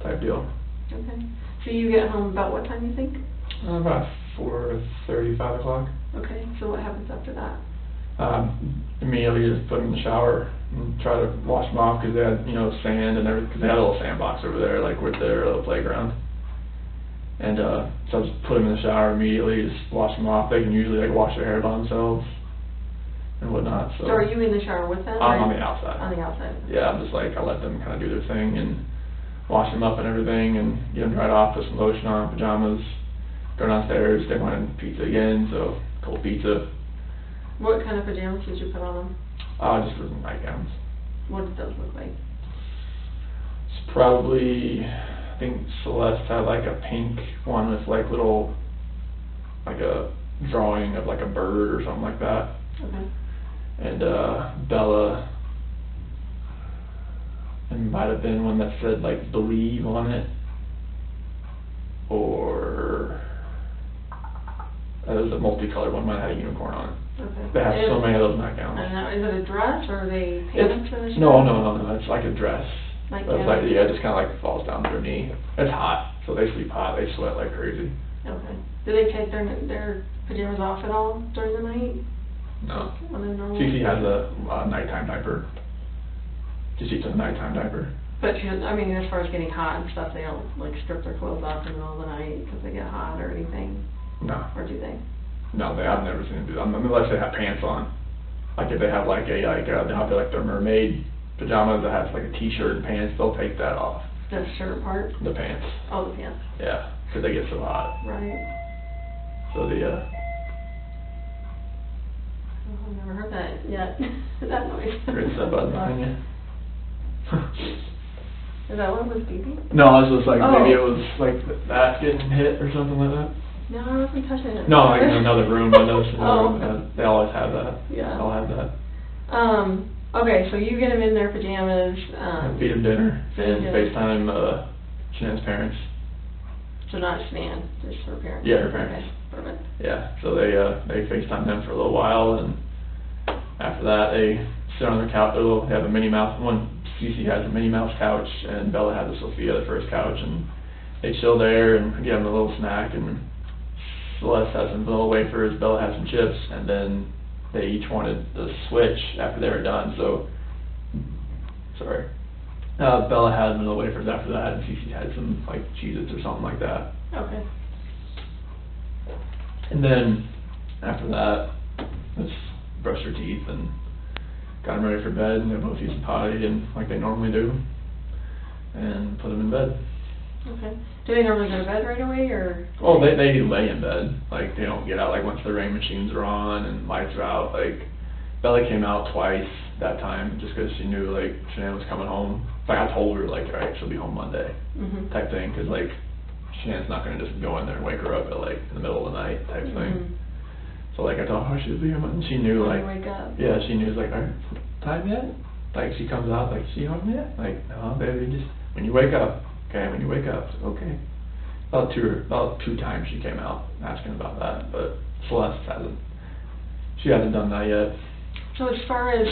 type deal. Okay. So you get home about what time, you think? About 4:30, 5 o'clock. Okay, so what happens after that? Immediately just put them in the shower and try to wash them off, because they had, you know, sand and everything, because they had a little sandbox over there, like with their little playground. And so I just put them in the shower immediately, just wash them off. They can usually like wash their hair by themselves and whatnot. So are you in the shower with them? I'm or- on the outside. On the outside. Yeah, I'm just like, I let them kind of do their thing and wash them up and everything and get them dried off, put some lotion on, pajamas, go downstairs. They wanted pizza again, so cold pizza. What kind of pajamas did you put on them? Just for nightgowns. What did those look like? It's probably, I think Celeste had like a pink one with like little, like a drawing of like a bird or something like that. Okay. And Bella, it might have been one that said like believe on it, or it was a multicolored one, might have had a unicorn on it. Okay. They have so many of those nightgowns. And now, is it a dress or are they pants for the shower? No, it's like a dress. Nightgown? It's like, yeah, it just kind of like falls down to their knee. It's hot, so they sleep hot, they sweat like crazy. Okay. Do they take their pajamas off at all during the night? No. On their normal? Cece has a nighttime diaper. Cece's a nighttime diaper. But she, I mean, as far as getting hot and stuff, they don't like strip their clothes off in the middle of the night because they get hot or anything? No. Or do they? No, I've never seen them do that, unless they have pants on. Like if they have like they have their mermaid pajamas that has like a t-shirt and pants, they'll take that off. The shirt part? The pants. Oh, the pants. Yeah, because they get so hot. Right. So Oh, I've never heard that yet. That noise. Rinse that button behind you. Is that what was beeping? No, it was just like, Oh. maybe it was like that getting hit or something like that. No, I wasn't touching it. No, like in another room, I noticed Oh. they always have that. Yeah. They'll have that. Okay, so you get them in their pajamas. Feed them dinner feed and dinner. FaceTime Shanann's parents. So not Shanann, just her parents. Yeah, her parents. Okay, perfect. Yeah, so they FaceTime them for a little while, and after that they sit on their couch. They have a Minnie Mouse. Cece has a Minnie Mouse couch, and Bella has a Sophia, the first couch, and they chill there and give them a little snack. And Celeste has some little wafers, Bella has some chips, and then they each wanted the switch after they were done. So, sorry. Bella had little wafers after that, and Cece had some like Cheez-Its or something like that. Okay. And then after that, let's brush their teeth and got them ready for bed, and they both used the potty and like they normally do, and put them in bed. Okay. Do they normally go to bed right away, or? Well, they lay in bed. Like they don't get out. Like once the rain machines are on and lights are out. Like Bella came out twice that time just because she knew like Shanann was coming home. Like I told her like, all right, she'll be home Monday, type thing. Because like Shanann's not gonna just go in there and wake her up at like in the middle of the night type thing. So like I told her she'll be home, and she knew When like you wake up. yeah, she knew like, all right, time yet? Like she comes out like, she home yet? Like no, baby, just when you wake up. Okay, when you wake up, okay. About two times she came out asking about that, but Celeste hasn't. She hasn't done that yet. So as far as,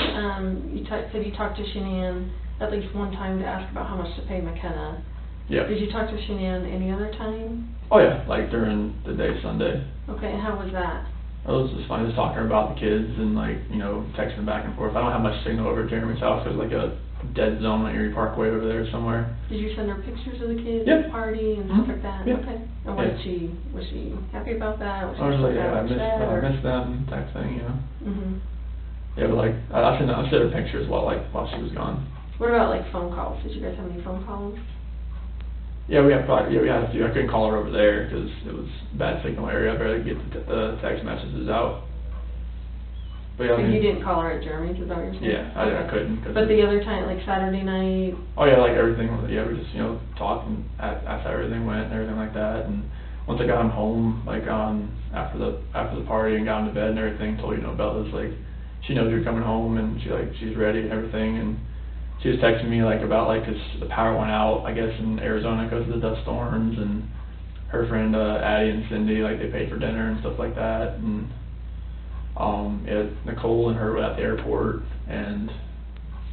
said you talked to Shanann, at least one time to ask about how much to pay McKenna. Yeah. Did you talk to Shanann any other time? Oh yeah, like during the day Sunday. Okay, and how was that? It was just fun, just talking about the kids and like, you know, texting back and forth. I don't have much signal over at Jeremy's house. There's like a dead zone on Erie Parkway over there somewhere. Did you send her pictures of the kids Yeah. at the party and stuff like that? Yeah. Okay. And what did was she happy about that? I was like, yeah, I upset, miss them type thing, you know. Mhm. Yeah, but like, I sent her pictures while she was gone. What about like phone calls? Did you guys have any phone calls? Yeah, we had a few. I couldn't call her over there because it was bad signal area. I barely get the text messages out. But yeah, But you didn't call her at Jeremy's, is that what you're saying? Yeah, I couldn't. But the other time, like Saturday night? Oh yeah, like everything. Yeah, we just, you know, talked and asked how everything went and everything like that. And once I got him home, like after the party and got him to bed and everything, told, you know, Bella's like, she knows you're coming home and she's ready and everything. And she was texting me like about like 'cause the power went out, I guess, in Arizona because of the dust storms, and her friend Addie and Cindy, like, they paid for dinner and stuff like that. And yeah, Nicole and her were at the airport, and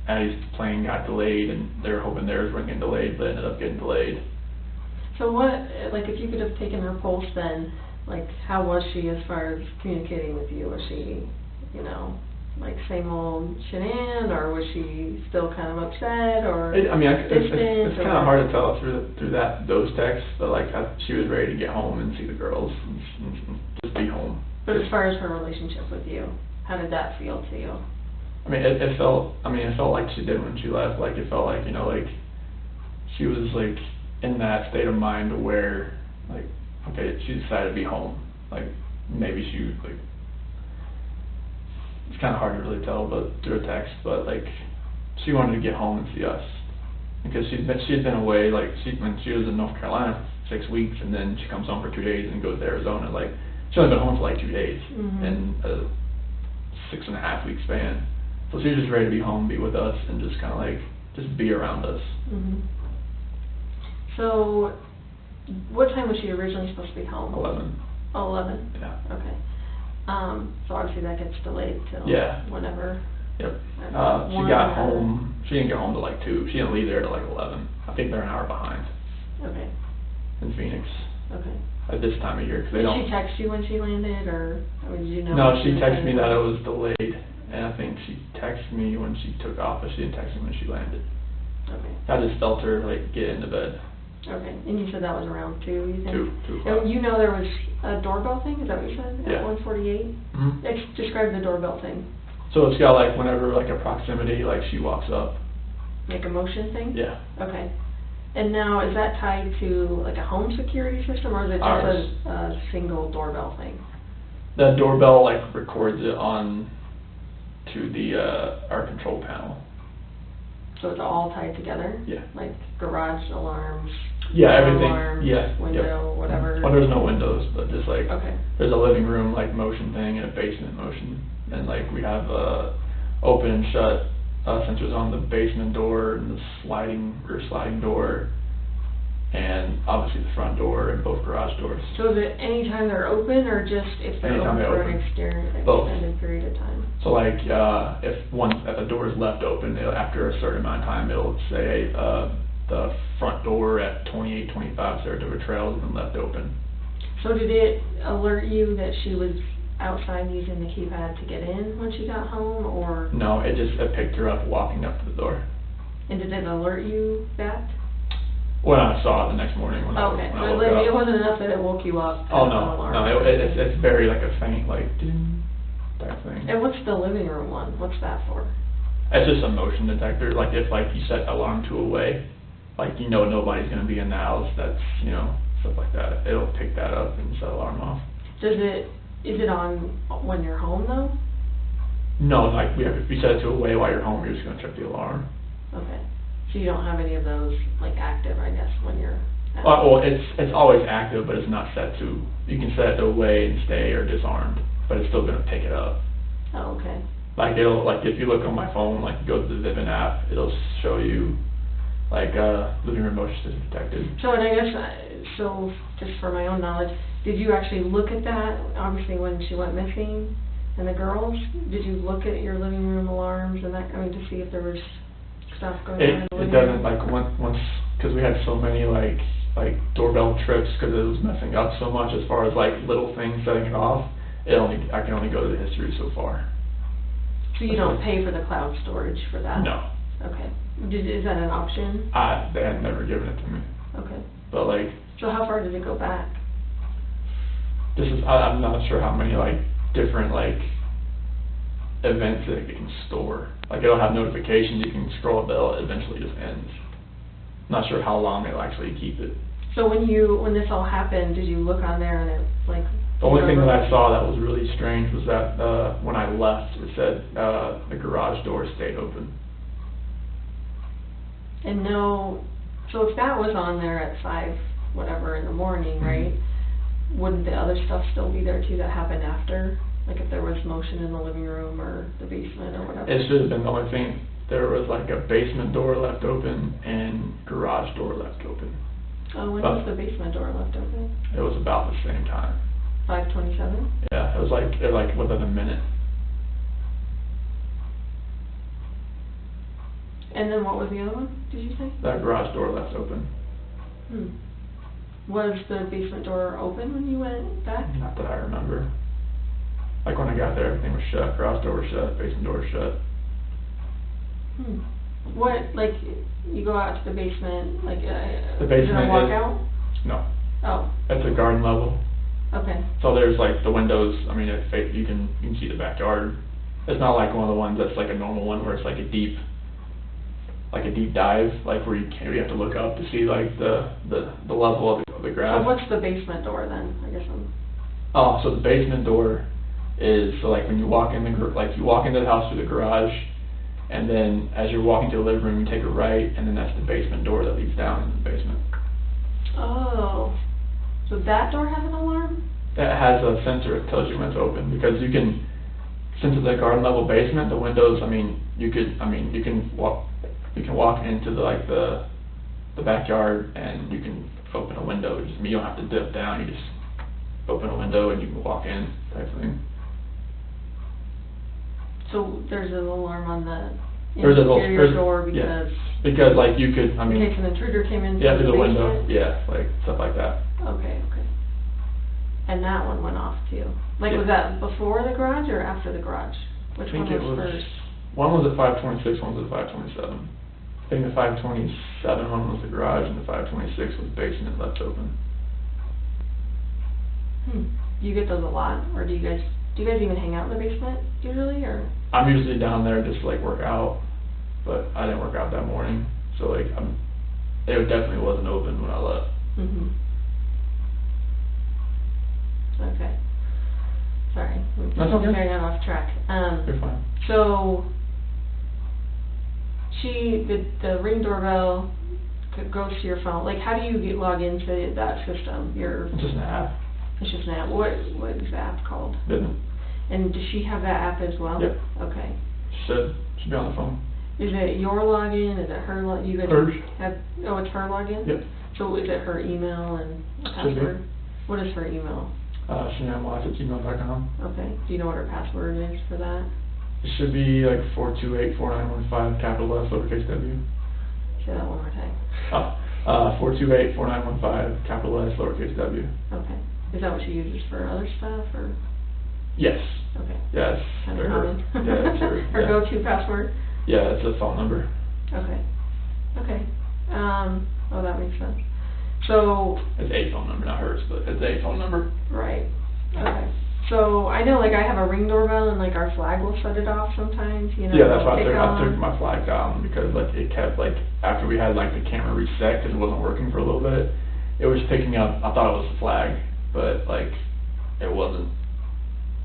Addie's plane got delayed, and they were hoping theirs weren't getting delayed, but it ended up getting delayed. So what, like, if you could have taken her pulse then, like, how was she as far as communicating with you? Was she, you know, like same old Shanann, or was she still kind of upset, or I mean, distant? it's kind of hard to tell through those texts, but like she was ready to get home and see the girls and just be home. But as far as her relationship with you, how did that feel to you? I mean, it felt like she did when she left. Like, it felt like, you know, like she was like in that state of mind where, like, okay, she decided to be home. Like, maybe she like. It's kind of hard to really tell, but through a text. But like, she wanted to get home and see us because she had been away. Like, when she was in North Carolina for 6 weeks, and then she comes home for 2 days and goes to Arizona. Like, she only been home for like 2 days in a 6.5 week span. So she was just ready to be home, be with us, and just kind of like just be around us. So, what time was she originally supposed to be home? 11. Oh, 11? Yeah. Okay. So obviously that gets delayed till whenever. Yep. She got home. She didn't get home till like 2. She didn't leave there till like 11. I think they're an hour behind. Okay. In Phoenix. Okay. At this time of year, because they don't. Did she text you when she landed, or did you know? No, she texted me that it was delayed, and I think she texted me when she took off, but she didn't text me when she landed. Okay. I just felt her like get into bed. Okay, and you said that was around 2, you think? 2 And you know there was a doorbell thing, is that what you said? Yeah. At 148? Describe the doorbell thing. So it's got like whenever like a proximity, like she walks up. Like a motion thing? Yeah. Okay. And now, is that tied to like a home security system, or is it just a single doorbell thing? The doorbell like records it on to the our control panel. So it's all tied together? Yeah. Like garage alarms? Yeah, everything. Alarms, window, whatever? Well, there's no windows, but just like, okay. There's a living room like motion thing and a basement motion. And like we have open and shut sensors on the basement door and the rear sliding door, and obviously the front door and both garage doors. So is it anytime they're open, or just if they're Anytime open for an extended period of time? So like if the door is left open, after a certain amount of time, it'll say the front door at 28-25 Saratoga Trail has been left open. So did it alert you that she was outside using the keypad to get in when she got home, or? No, it picked her up walking up to the door. And did it alert you that? When I saw it the next morning when I woke up. It wasn't enough that it woke you up. Oh no, it's very like a faint like ding type thing. And what's the living room one? What's that for? It's just a motion detector. Like if like you set alarm to away, like you know nobody's gonna be in the house. That's, you know, stuff like that. It'll pick that up and set alarm off. Is it on when you're home though? No, like if you set it to away while you're home, you're just gonna check the alarm. Okay. So you don't have any of those like active, I guess, when you're at well, it's always active, but it's not set to. You can set it to away and stay or disarmed, but it's still gonna pick it up. Oh, okay. Like if you look on my phone, like go to the Vivint app, it'll show you like living room motion system detected. So, and I guess so just for my own knowledge, did you actually look at that? Obviously, when she went missing, and the girls, did you look at your living room alarms and that? I mean, to see if there was stuff going on in the It living doesn't, room? like, once, because we had so many, like doorbell trips, because it was messing up so much as far as, like, little things setting it off, I can only go to the history so far. So you don't pay for the cloud storage for that? No. Okay. Is that an option? They had never given it to me. Okay. But, like... So how far did it go back? I'm not sure how many, like, different, like, events that it can store. Like, it'll have notifications, you can scroll, but it'll eventually just ends. Not sure how long it'll actually keep it. So when this all happened, did you look on there and it, like... The only thing that I saw that was really strange was that, when I left, it said, the garage door stayed open. And no, so if that was on there at 5, whatever, in the morning, right? Wouldn't the other stuff still be there too that happened after? Like if there was motion in the living room or the basement or whatever? It should have been the only thing. There was like a basement door left open and garage door left open. Oh, when was the basement door left open? It was about the same time. 5:27? Yeah, it was like within a minute. And then what was the other one, did you say? That garage door left open. Was the basement door open when you went back? Not that I remember. Like when I got there, everything was shut. Garage door was shut, basement door was shut. What, like, you go out to the basement, like, The basement is it a walkout? No. Oh. It's a garden level. Okay. So there's like the windows, I mean, you can see the backyard. It's not like one of the ones that's like a normal one where it's like a deep dive, like where you have to look up to see like the level of the grass. So what's the basement door then? I guess Oh, so the basement door is, so like when you walk in you walk into the house through the garage, and then as you're walking to the living room, you take a right, and then that's the basement door that leads down into the basement. Oh, so that door has an alarm? It has a sensor that tells you when it's open, because you can, since it's a garden level basement, the windows, you can walk into the backyard and you can open a window. You don't have to dip down, you just open a window and you can walk in, type of thing. So there's an alarm on the There's interior door because... Yeah, because like you could, in case an intruder came in through the window, basement? yeah, like stuff like that. Okay. And that one went off too? Like, was that before the garage or after the garage? Which one was first? One was at 526, one was at 527. I think the 527 one was the garage and the 526 was basement left open. Do you get those a lot, or do you guys even hang out in the basement usually, or? I'm usually down there just to like work out, but I didn't work out that morning, so like it definitely wasn't open when I left. Okay. Sorry, That's okay. very off track. You're fine. So the Ring doorbell goes to your phone. Like, how do you log into that system? It's just an app. It's just an app. What is the app called? Business. And does she have that app as well? Yep. Okay. Should be on the phone. Is it your login? Is it her login? You guys Hers. Oh, it's her login? Yep. So is it her email and password? What is her email? SheNamWatch@gmail.com. Okay. Do you know what her password is for that? It should be like 4284915, capital S, lowercase w. Say that one more time. 4284915, capital S, lowercase w. Okay. Is that what she uses for other stuff, or? Yes. Okay. Yeah, it's Kind of her. common. Yeah, it's her. Her Yeah. go-to password? Yeah, it's a phone number. Okay. Oh, that makes sense. So... It's a phone number, not hers, but it's a phone number. Right. Okay. So, I know, like, I have a Ring doorbell, and, like, our flag will set it off sometimes, you know. Yeah, that's why I on. took my flag down, because, like, it kept, like, after we had, like, the camera reset, because it wasn't working for a little bit, it was picking up, I thought it was a flag, but, like, it wasn't.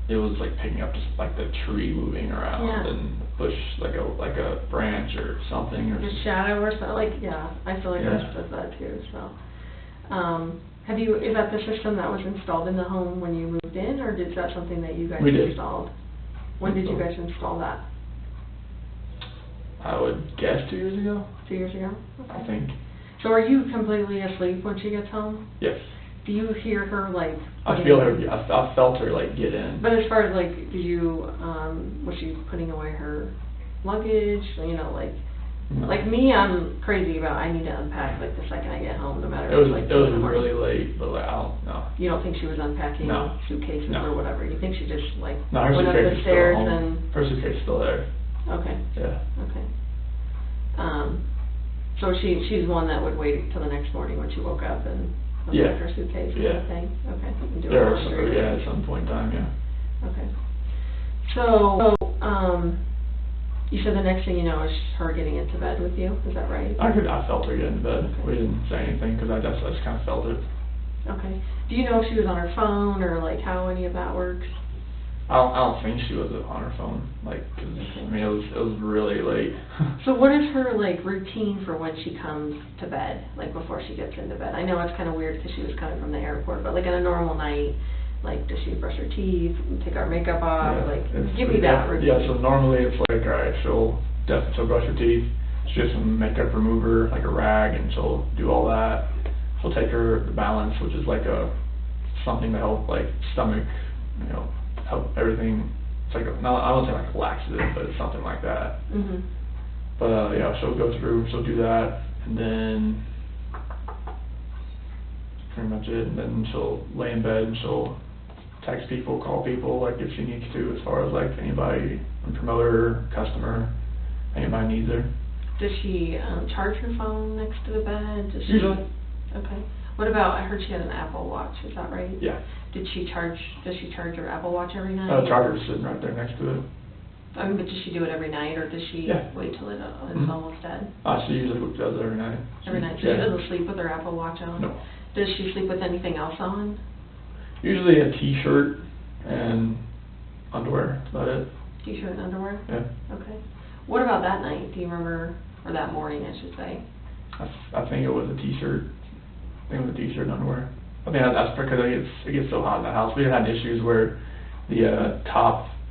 It was, like, picking up just, like, the tree moving around, and the bush, like a branch or something. Or just shadow or something, like, yeah, I feel like Yeah. ours does that too, so. Is that the system that was installed in the home when you moved in, or is that something that you guys installed? When did you guys install that? I would guess 2 years ago. 2 years ago? Okay. I think. So are you completely asleep when she gets home? Yes. Do you hear her, like... I felt her, like, get in. But as far as, like, was she putting away her luggage, you know, like, No. Like me, I'm crazy about, I need to unpack like the second I get home, no matter. It was like, it was really late, but like I don't know. You don't think she was unpacking No. suitcases No. or whatever? You think she just like No, her went up suitcase the is stairs still home. and? Her suitcase is still there. Okay. Yeah. Okay. So she's the one that would wait till the next morning when she woke up and unpack her suitcase kind of thing? Okay. And do her laundry. At some point in time, yeah. Okay. So, you said the next thing you know is her getting into bed with you, is that right? I felt her get into bed. Okay. We didn't say anything because I just kind of felt it. Okay. Do you know if she was on her phone or like how any of that works? I don't think she was on her phone, like, 'cause, I mean, it was really late. So what is her, like, routine for when she comes to bed, like, before she gets into bed? I know it's kind of weird because she was coming from the airport, but, like, on a normal night, like, does she brush her teeth, take her makeup off, like, give me that routine. Yeah, so normally it's like, alright, she'll brush her teeth, she has some makeup remover, like a rag, and she'll do all that. She'll take her the balance, which is like something to help, like, stomach, you know, help everything. It's like I won't say like a laxative, but it's something like that. Mhm. But yeah, she'll go through, she'll do that, and then pretty much it. And then she'll lay in bed and she'll text people, call people, like if she needs to, as far as like anybody, a promoter, customer, anybody needs her. Does she charge her phone next to the bed? Does she? Usually. Okay. What about, I heard she had an Apple Watch, is that right? Yeah. Does she charge her Apple Watch every night? The charger's sitting right there next to it. I mean, but does she do it every night, or does she wait till it's almost dead? She usually does it every night. Every night? So she doesn't sleep with her Apple Watch on? No. Does she sleep with anything else on? Usually a t-shirt and underwear, that's about it. T-shirt and underwear? Yeah. Okay. What about that night? Do you remember, or that morning, I should say? I think it was a t-shirt. I think it was a t-shirt and underwear. I think that's because it gets so hot in the house. We had issues where the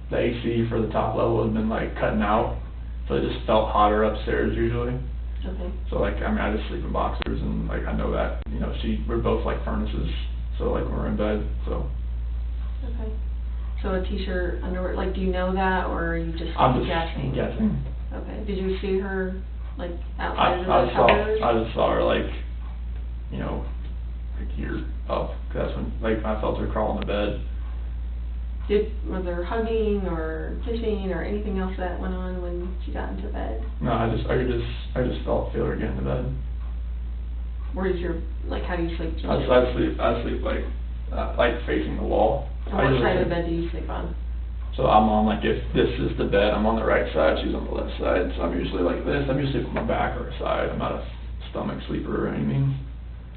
the AC for the top level has been like cutting out, so it just felt hotter upstairs usually. Okay. So like, I mean, I just sleep in boxers, and like I know that, you know, we're both like furnaces, so like when we're in bed, so. Okay. So a t-shirt, underwear, like, do you know that, or are you just I'm just guessing? guessing. Okay. Did you see her, like, outside of the covers? I just saw her like, you know, like here up, 'cause that's when like I felt her crawl in the bed. Was there hugging or kissing or anything else that went on when she got into bed? No, I just feel her get into bed. Where's your, like, how do you sleep? I sleep like facing the wall. And what side of the bed do you sleep on? So I'm on, like, if this is the bed, I'm on the right side, she's on the left side, so I'm usually like this. I'm usually with my back or side. I'm not a stomach sleeper or anything.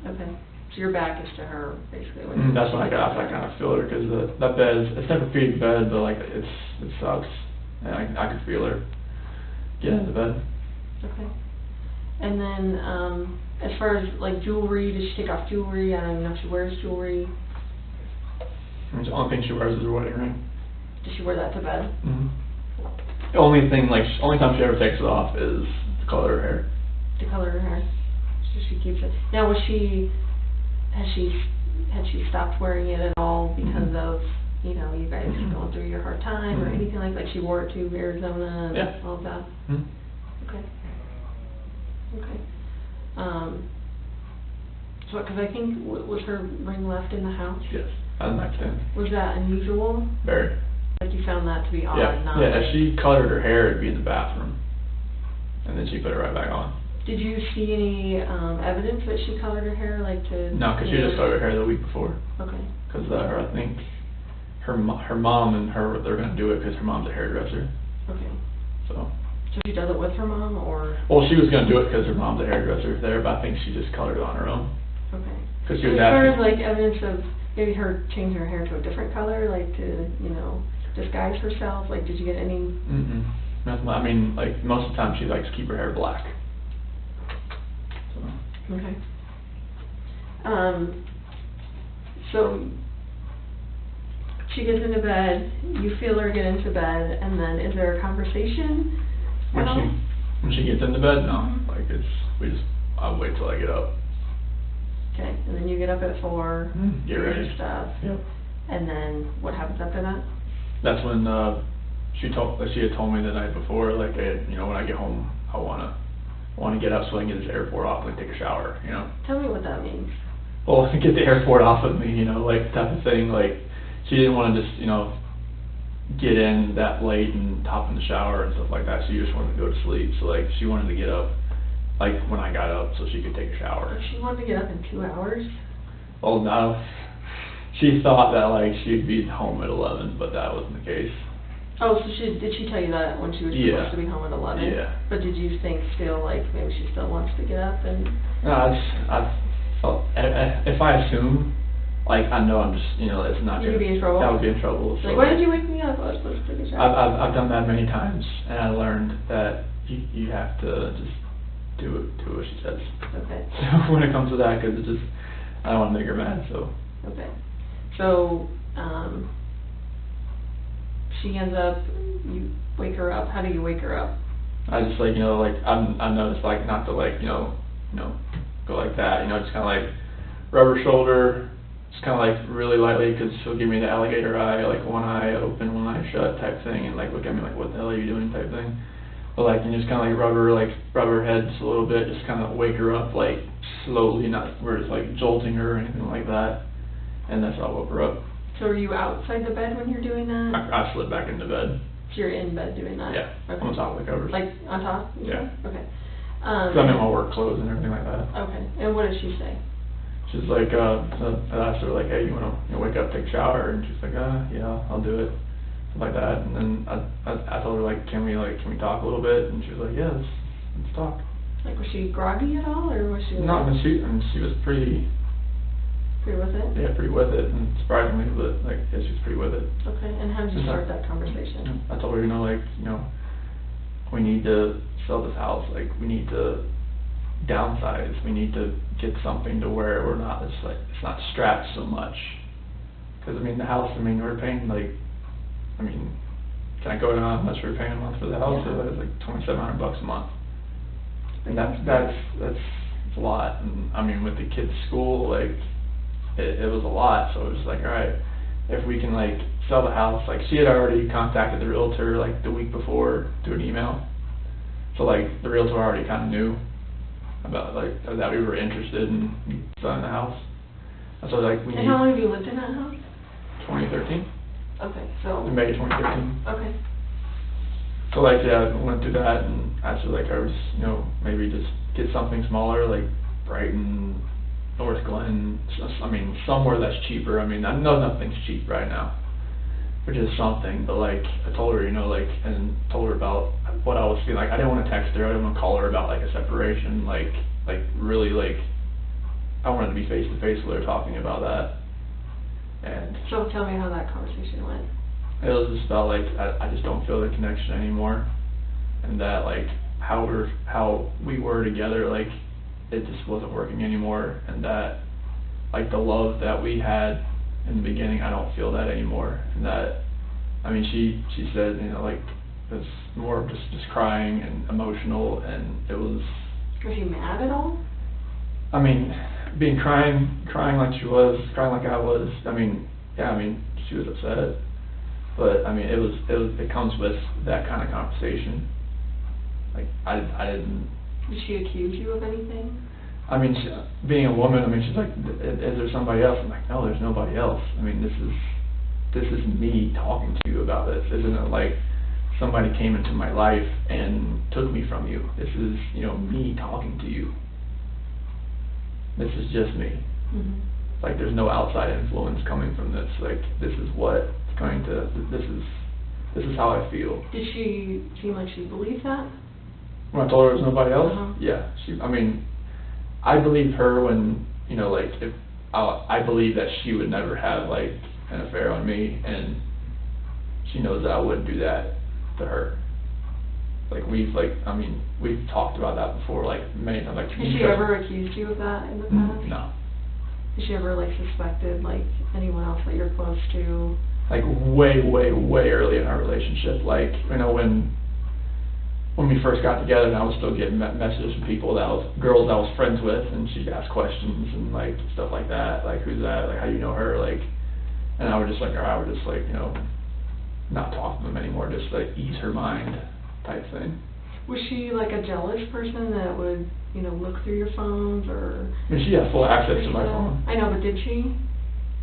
Okay. So your back is to her, basically. That's when I kind of feel her, because that bed it's never feed bed, but like it sucks, and I could feel her get into bed. Okay. And then as far as like jewelry, does she take off jewelry? I don't even know if she wears jewelry. The only thing she wears is her wedding ring. Does she wear that to bed? Mm-hmm. The only time she ever takes it off is to color her hair. To color her hair. So she keeps it. Now, had she stopped wearing it at all because of, you know, you guys going through your hard time or anything like that? Like she wore it to Arizona and all of that? Okay. Okay. So, because I think, was her ring left in the house? Yes, on the nightstand. Was that unusual? Very. Like you found that to be odd? Yeah, if she colored her hair, it'd be in the bathroom, and then she put it right back on. Did you see any evidence that she colored her hair, like to? No, because she just colored her hair the week before. Okay. Because I think her mom and her, they're gonna do it because her mom's a hairdresser. Okay. So she does it with her mom, or? Well, she was gonna do it because her mom's a hairdresser there, but I think she just colored it on her own. Okay. Because she was asking. As far as like evidence of maybe her changing her hair to a different color, like to, you know, disguise herself, like did you get any? Nothing. I mean, like most of the time she likes to keep her hair black. So. Okay. So she gets into bed, you feel her get into bed, and then is there a conversation? When she gets into bed, no. Like I wait till I get up. Okay, and then you get up at 4, get do ready. your stuff. Yep. And then what happens after that? That's when she had told me the night before, like, you know, when I get home, I wanna want to get up so I can get this airport off and take a shower, you know? Tell me what that means. Well, get the airport off of me, you know, like, type of thing, like, she didn't want to just, you know, get in that late and hop in the shower and stuff like that, she just wanted to go to sleep, so, like, she wanted to get up, like, when I got up, so she could take a shower. She wanted to get up in 2 hours? Well, no, she thought that, like, she'd be home at 11, but that wasn't the case. Oh, so did she tell you that when she was supposed to be home at 11? Yeah. But did you think still, like, maybe she still wants to get up and... No, I felt, if I assume, like, I know I'm just, you know, it's not You'd gonna... be in trouble? I would be in trouble. So, like, why did you wake me up? I was supposed to take a shower. I've done that many times, and I learned that you have to just do what she says. Okay. When it comes to that, because it's just, I don't want to make her mad, so... Okay. So, she ends up, you wake her up. How do you wake her up? I just, like, you know, like, I noticed, like, not to, like, you know, go like that, you know, just kind of, like, rub her shoulder, just kind of, like, really lightly, because she'll give me the alligator eye, like, one eye open, one eye shut type thing, and, like, look at me like, what the hell are you doing type thing. But, like, you just kind of, like, rub her head just a little bit, just kind of wake her up, like, slowly, not, we're just, like, jolting her or anything like that, and that's how I woke her up. So are you outside the bed when you're doing that? I slid back into bed. So you're in bed doing that? Yeah, okay. on top of the covers. Like, on top? Yeah. Okay. Cause I'm in my work clothes and everything like that. Okay, and what did she say? She's like, I asked her, like, hey, you wanna wake up, take a shower? And she's like, yeah, I'll do it. Something like that. And then I told her, like, can we talk a little bit? And she was like, yeah, let's talk. Like, was she groggy at all, or was she? No, she was pretty. Pretty with it? Yeah, pretty with it, and surprisingly, but, like, yeah, she was pretty with it. Okay, and how did you start that conversation? I told her, like, we need to sell this house, like, we need to downsize, we need to get something to where we're not, it's not strapped so much. Cause, I mean, the house, I mean, we're paying, like, I mean, can I go down how much we're paying a month for the house? Yeah. It's like $2,700 a month. And that's a lot, and, I mean, with the kids' school, like, it was a lot, so it was like, alright, if we can, like, sell the house, like, she had already contacted the realtor, like, the week before through an email, so, like, the realtor already kind of knew about, like, that we were interested in selling the house, and so, like, we And how long have you lived in that house? 2013. Okay, so... In May 2013. Okay. So, like, yeah, I went through that, and actually, like, I was, maybe just get something smaller, like, Brighton, North Glen, I mean, somewhere that's cheaper. I mean, I know nothing's cheap right now, but just something. But, like, I told her, like, and told her about what I was feeling. Like, I didn't want to text her. I didn't want to call her about, like, a separation. Like really, like, I wanted to be face to face with her talking about that. And so tell me how that conversation went. It was just about, like, I just don't feel the connection anymore, and that, like, how we were together, like, it just wasn't working anymore, and that, like, the love that we had in the beginning, I don't feel that anymore, and that, I mean, she said, like, it was more of just crying and emotional, and it was... Was she mad at all? I mean, crying like she was, crying like I was, I mean, yeah, I mean, she was upset, but, I mean, it comes with that kind of conversation, like, I didn't... Did she accuse you of anything? I mean, being a woman, I mean, she's like, is there somebody else? I'm like, no, there's nobody else. I mean, this is me talking to you about this. Isn't it like somebody came into my life and took me from you? This is, me talking to you. This is just me. Mm-hmm. Like, there's no outside influence coming from this. Like, this is this is how I feel. Did she seem like she believed that? When I told her there was nobody else? Uh-huh. Yeah. I believed her when, like, I believe that she would never have, like, an affair on me, and she knows that I wouldn't do that to her. Like, we've talked about that before, like, many times. Like, has she ever accused you of that in the past? No. Has she ever, like, suspected, like, anyone else that you're close to? Like, way, way, way early in our relationship. Like, when we first got together, and I was still getting messages from girls I was friends with, and she'd ask questions and, like, stuff like that, like, who's that, like, how do you know her, like, and I would just, like, not talk to them anymore, just, like, ease her mind type thing. Was she like a jealous person that would, you know, look through your phones or? I mean, she had full access to my phone. I know, but did she?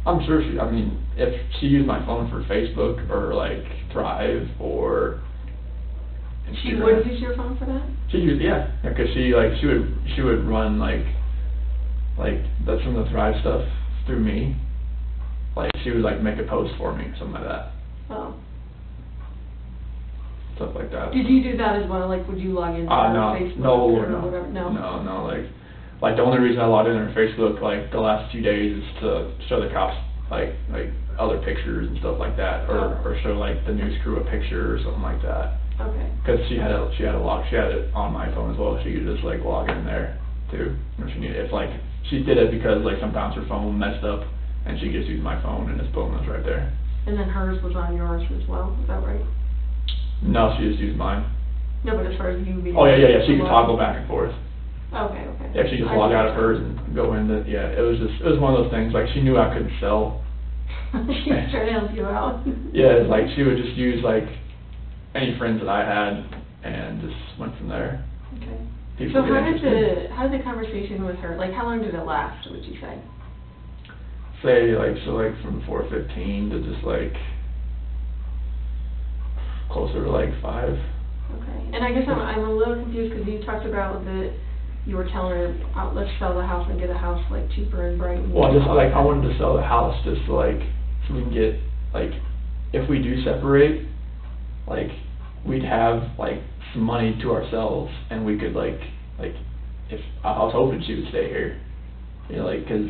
I'm sure she, I mean, if she used my phone for Facebook or like Thrive or Instagram. She would use your phone for that? She used, yeah, because she would run like some of the Thrive stuff through me. Like she would like make a post for me, something like that. Oh. Stuff like that. Did you do that as well? Like, would you log into Facebook or whatever? No. Like the only reason I logged in on Facebook like the last few days is to show the cops like other pictures and stuff like that, or show like the news crew a picture or something like that. Okay. Because she had it on my phone as well. She could just like log in there too if she needed. If like she did it because like sometimes her phone messed up and she just used my phone and it's boom, it's right there. And then hers was on yours as well. Is that right? No, she just used mine. No, but as far as you being. Oh yeah. She could toggle back and forth. Okay. Yeah, she just log out of hers and go into, yeah, it was one of those things, like, she knew I couldn't sell. She was trying to help you out. Yeah, it's like, she would just use, like, any friends that I had, and just went from there. Okay. People So get how did the conversation with her, like, how long did it last, would you say? Like, from 4:15 to just, like, closer to, like, 5. Okay, and I guess I'm a little confused, because you talked about that you were telling her, let's sell the house and get a house like cheaper in Brighton. Well, just like I wanted to sell the house just to, like, so we can get, like, if we do separate, like, we'd have like some money to ourselves, and we could like if I was hoping she would stay here, you know, like, because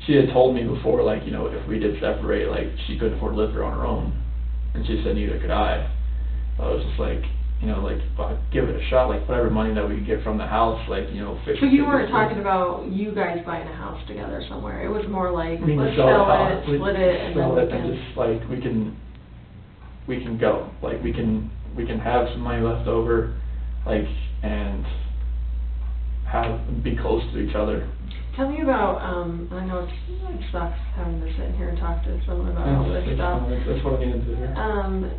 she had told me before, like, you know, if we did separate, like, she couldn't afford to live here on her own, and she said neither could I. I was just like, you know, like, well, give it a shot, like, whatever money that we could get from the house, like, you know, fix it. So you weren't talking about you guys buying a house together somewhere, it was more like, let's sell it, split it, and then we can... and just, like, we can go, like, we can have some money left over, like, and be close to each other. Tell me about, I know it sucks having to sit here and talk to someone about all this stuff. That's what I needed to do.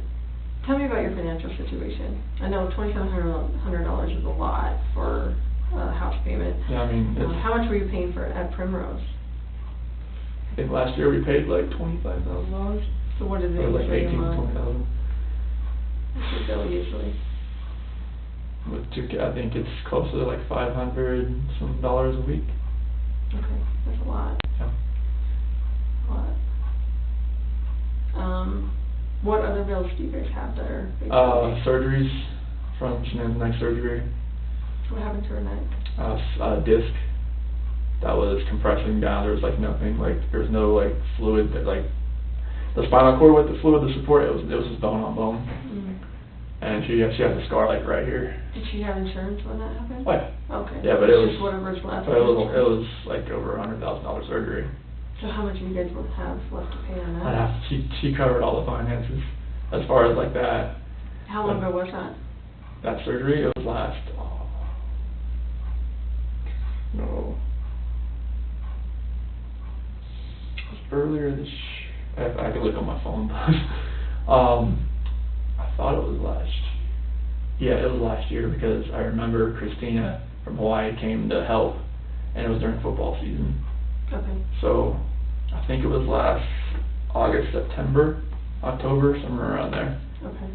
Tell me about your financial situation. I know $2,700 is a lot for a house payment. Yeah, I mean, how much were you paying for it at Primrose? I think last year we paid like $25,000. So what is it? Or like 18, 20,000. What's your bill usually? I think it's close to like $500 some a week. Okay, that's a lot. Yeah. A lot. What other bills do you guys have that are big? Surgeries from Shenan's neck surgery. What happened to her neck? Disc that was compressing down. There was like nothing, like there was no like fluid that like the spinal cord with the fluid to support it was just bone on bone. Mm. And she has a scar like right here. Did she have insurance when that happened? Oh, yeah. Okay. Yeah, but it was just whatever's left. But it was like over $100,000 surgery. So how much do you guys have left to pay on that? She covered all the finances as far as like that. How long ago was that? That surgery, it was last. No. It was earlier this. I could look on my phone. I thought it was last. Yeah, it was last year because I remember Christina from Hawaii came to help, and it was during football season. Okay. So I think it was last August, September, October, somewhere around there. Okay.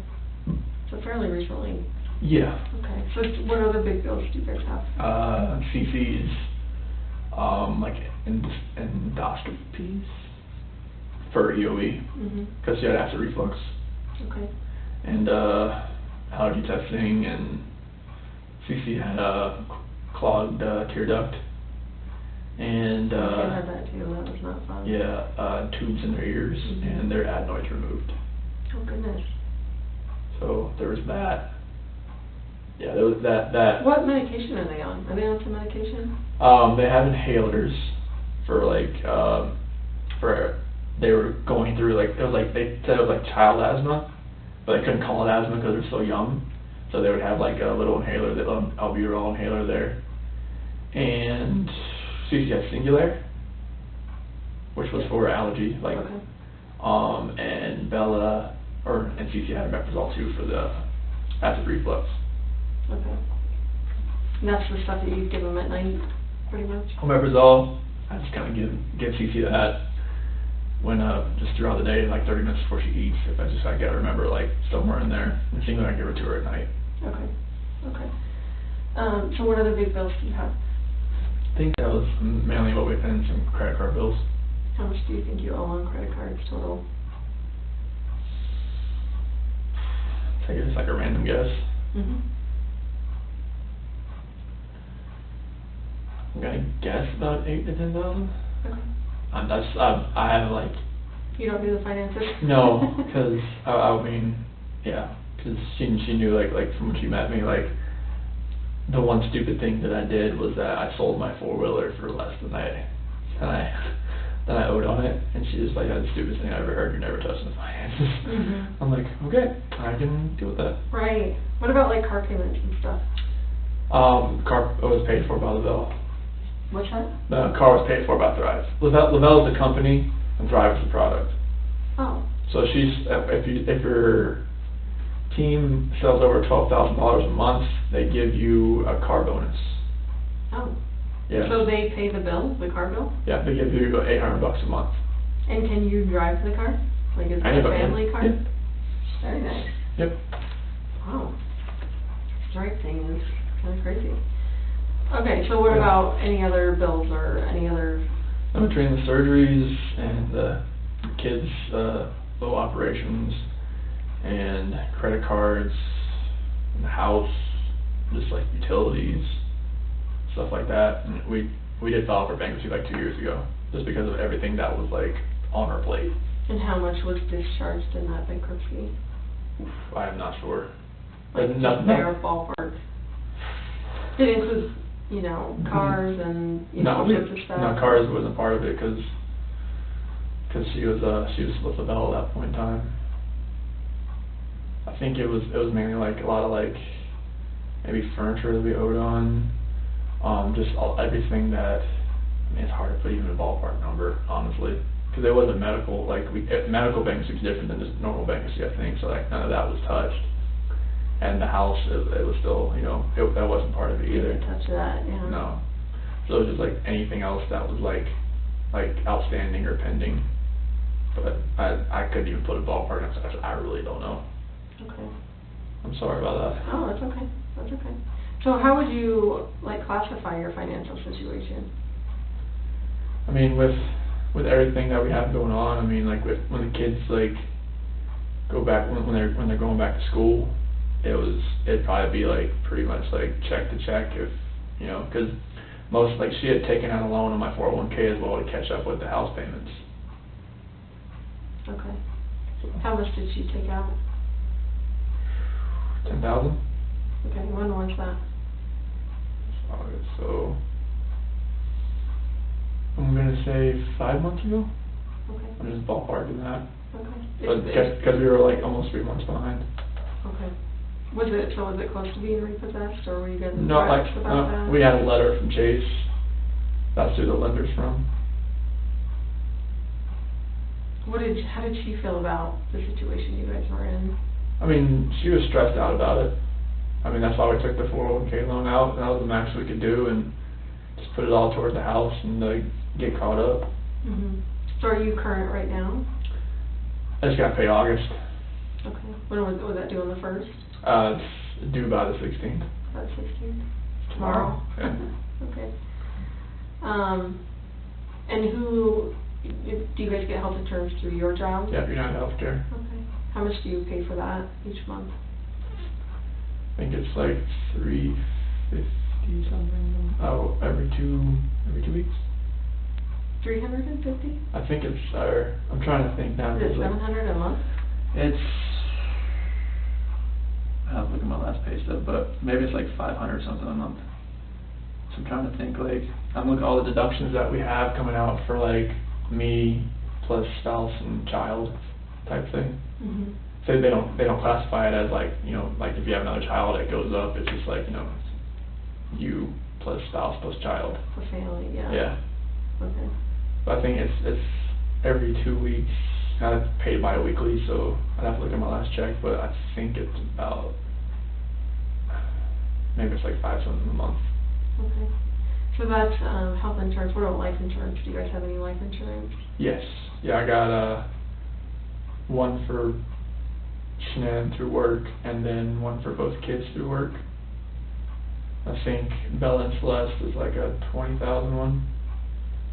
So fairly recently. Yeah. Okay. So what other big bills do you guys have? CCs, like endoscopies for EOE, because she had acid reflux. Okay. And allergy testing, and CC had a clogged tear duct. And I had that too. That was not fun. Yeah, tubes in their ears, and their adenoids removed. Oh goodness. So there was that. Yeah, there was that. What medication are they on? Are they on some medication? They have inhalers for like they were going through like, it was like, they said it was like child asthma, but they couldn't call it asthma because they're so young. So they would have like a little inhaler, the albuterol inhaler there. And CC had Singulair, which was for allergy, like, okay. And Bella, and CC had Omeprazole too for the acid reflux. Okay. And that's the stuff that you give them at night, pretty much? Omeprazole, I just kind of give CC that when, just throughout the day, like 30 minutes before she eats, if I gotta remember, like, somewhere in there. And it seems like I give it to her at night. Okay, okay. So what other big bills do you have? I think that was mainly what we paid in some credit card bills. How much do you think you owe on credit cards total? I guess it's like a random guess. Mm-hmm. I'm gonna guess about 8,000 to 10,000. Okay. I have like. You don't do the finances? No, because I mean, yeah, because she knew like from when she met me, like the one stupid thing that I did was that I sold my 4-wheeler for less than I owed on it, and she just like had the stupidest thing I ever heard. You're never touching the finances. Mm-hmm. I'm like, okay, I can deal with that. Right. What about like car payments and stuff? Car was paid for by Lavelle. What's that? The car was paid for by Thrive. Lavelle is the company, and Thrive is the product. Oh. So she's if your team sells over $12,000 a month, they give you a car bonus. Oh. Yeah. So they pay the bill, the car bill? Yeah, they give you $800 a month. And can you drive the car? Like, is it a family car? Yeah. Very nice. Yep. Wow. Strike thing is kind of crazy. Okay, so what about any other bills or any other? I'm between the surgeries and the kids' little operations and credit cards and the house, just like utilities, stuff like that. And we did file for bankruptcy like 2 years ago, just because of everything that was like on our plate. And how much was discharged in that bankruptcy? Oof, I am not sure. Like But just bare ballpark. Did it include, you know, cars and all sorts of stuff? No, cars wasn't part of it because she was with Lavelle at that point in time. I think it was mainly like a lot of like maybe furniture that we owed on, just everything that. I mean, it's hard to put even a ballpark number, honestly, because it wasn't medical. Like medical bankruptcy is different than just normal bankruptcy, I think. So like none of that was touched, and the house it was still, you know, that wasn't part of it either. Didn't touch that, yeah. No, so it was just like anything else that was like outstanding or pending. But I couldn't even put a ballpark on it. I really don't know. Okay. I'm sorry about that. Oh, that's okay. That's okay. So how would you like classify your financial situation? I mean, with everything that we have going on, I mean, like when the kids like go back when they're going back to school, it'd probably be like pretty much like check to check, if you know, because most like she had taken out a loan on my 401k as well to catch up with the house payments. Okay. How much did she take out? 10,000. Okay. When was that? August, so I'm gonna say 5 months ago. Okay. I'm just ballparking that. Okay. Because we were like almost 3 months behind. Okay. Was it close to being repossessed, or were you getting No, like threats about that? we had a letter from Chase. That's who the lender's from. How did she feel about the situation you guys were in? I mean, she was stressed out about it. I mean, that's why we took the 401k loan out. That was the max we could do, and just put it all towards the house and get caught up. Mm-hmm. So are you current right now? I just got to pay August. Okay. When was that due on the 1st? It's due by the 16th. By the 16th? Tomorrow? Yeah. Okay. And do you guys get health insurance through your job? Yeah, United Healthcare. Okay. How much do you pay for that each month? I think it's like $350 something. Oh, every two weeks. 350? I think it's I'm trying to think now. Is it 700 a month? It's, I have to look at my last pay stub, but maybe it's like 500 something a month. So I'm trying to think, like, I'm looking at all the deductions that we have coming out for like me plus spouse and child type thing. Mm-hmm. So they don't classify it as like, you know, like if you have another child it goes up. It's just like, you know, you plus spouse plus child. For family, yeah. Yeah. Okay. But I think it's every 2 weeks. I paid bi-weekly, so I'd have to look at my last check, but I think it's about maybe it's like $5 something a month. Okay. So that's health insurance. What about life insurance? Do you guys have any life insurance? Yes. Yeah, I got one for Shanann through work, and then one for both kids through work. I think Bella and Celeste is like a 20,000 one.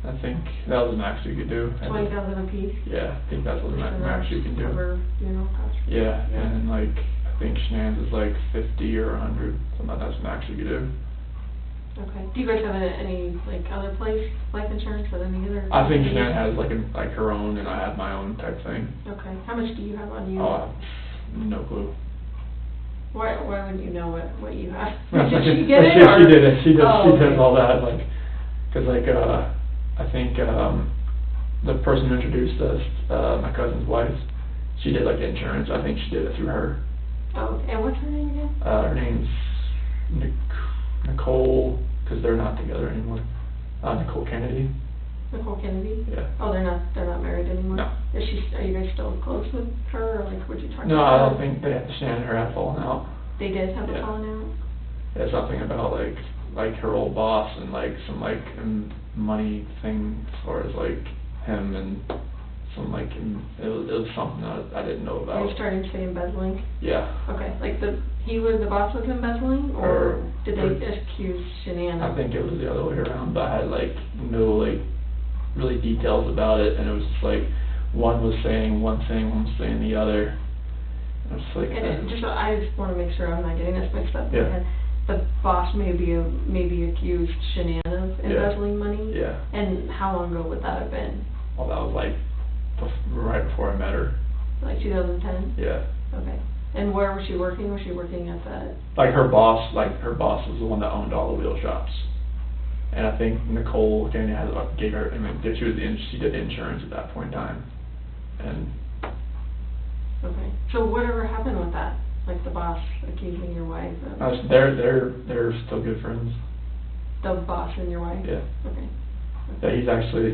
I think that was the max you could do. 20,000 a piece? Yeah, I think that's what the max you can do. Cover funeral costs? Yeah, and like, I think Shanann's is like 50 or 100, something like that's the max you could do. Okay. Do you guys have any like other place life insurance with any other? I think Shanann has like her own, and I have my own type thing. Okay. How much do you have on you? Oh, no clue. Why wouldn't you know what you have? Did she get it? She did it. She does okay. all that, like, cause like I think the person who introduced us, my cousin's wife, she did like insurance. I think she did it through her. Oh, and what's her name again? Her name's Nicole, because they're not together anymore. Nicole Kennedy. Nicole Kennedy? Yeah. Oh, they're not married anymore? No. Are you guys still close with her, or like, would you talk to her? No, I don't think Shanann and her had fallen out. They did have a Yeah. falling out? Yeah, something about like her old boss and like some like money thing as far as like him and some like it was something I didn't know about. You're starting to say embezzling? Yeah. Okay, like the boss was embezzling, or did they accuse Shanann? I think it was the other way around, but I had like no like really details about it, and it was just like one was saying one thing, one was saying the other. I was like, and I just want to make sure I'm not getting this mixed up. Yeah. The boss maybe accused Shanann of embezzling money. Yeah. And how long ago would that have been? Well, that was like right before I met her. Like 2010? Yeah. Okay. And where was she working? Was she working at that? Like her boss was the one that owned all the wheel shops. And I think Nicole Kennedy gave her, she did insurance at that point in time. And okay. So whatever happened with that? Like the boss accusing your wife of... they're still good friends. The boss and your wife? Yeah. Okay. Yeah,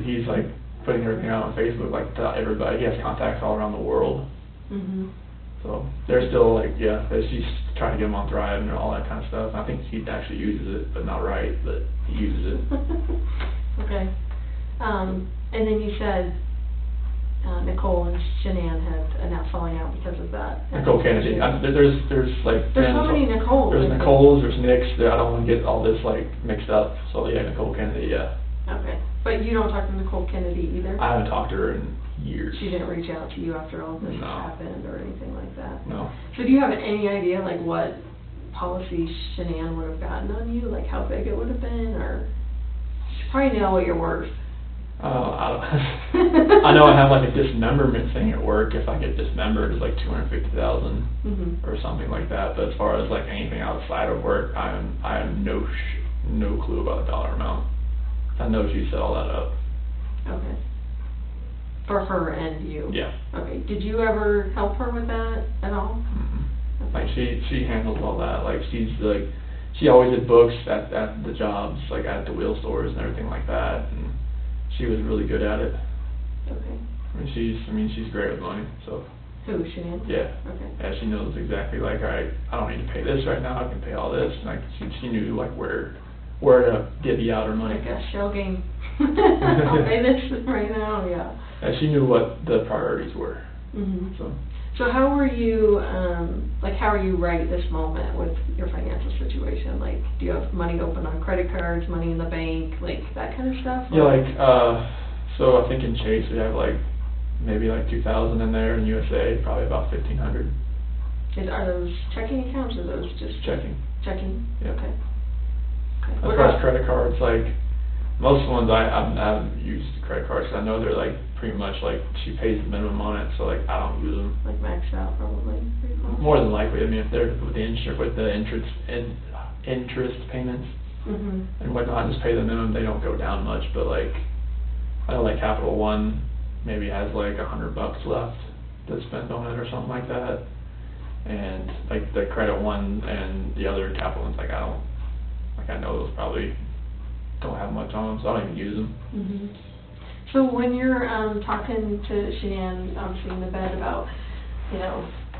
he's like putting everything out on Facebook, like to everybody. He has contacts all around the world. Mhm. So they're still like, yeah, she's trying to get him on Thrive and all that kind of stuff. I think he actually uses it, but not right, but he uses it. Okay. And then you said Nicole and Shanann had now falling out because of that. Nicole Kennedy. There's like... There's so many Nicoles. There's Nicole's, there's Nick's. I don't want to get all this like mixed up. So yeah, Nicole Kennedy, yeah. Okay. But you don't talk to Nicole Kennedy either? I haven't talked to her in years. She didn't reach out to you after all this No. happened or anything like that? No. So do you have any idea like what policy Shanann would have gotten on you? Like how big it would have been, or you probably know what you're worth. I don't. I know I have like a dismemberment thing at work. If I get dismembered, it's like $250,000 or something like that. But as far as like anything outside of work, I have no clue about the dollar amount. I know she set all that up. Okay. For her and you? Yeah. Okay. Did you ever help her with that at all? Mm-hmm. Okay. Like she handles all that. Like she always did books at the jobs, like at the wheel stores and everything like that. And she was really good at it. Okay. I mean she's great with money. So. Who, Shanann? Yeah. Okay. Yeah, she knows exactly like, all right, I don't need to pay this right now. I can pay all this. And like she knew like where to divvy out her money. Like a shell game. I'll pay this right now. Yeah. And she knew what the priorities were. Mhm. So how were you, how are you right this moment with your financial situation? Like, do you have money open on credit cards, money in the bank, like that kind of stuff? Yeah, like, so I think in Chase we have like, maybe like 2,000 in there. In USA, probably about 1,500. Are those checking accounts or those just? Checking. Checking? Yeah. Okay. As far as credit cards, like, most ones I haven't used credit cards because I know they're like pretty much like she pays the minimum on it, so like I don't use them. Like maxed out probably. More than likely, I mean if they're with the interest payments and whatnot, just pay the minimum. They don't go down much, but like I know like Capital One maybe has like $100 left to spend on it or something like that, and like the Credit One and the other Capital Ones, like I know those probably don't have much on them, so I don't even use them. So when you're talking to Shanann, obviously in the bed about,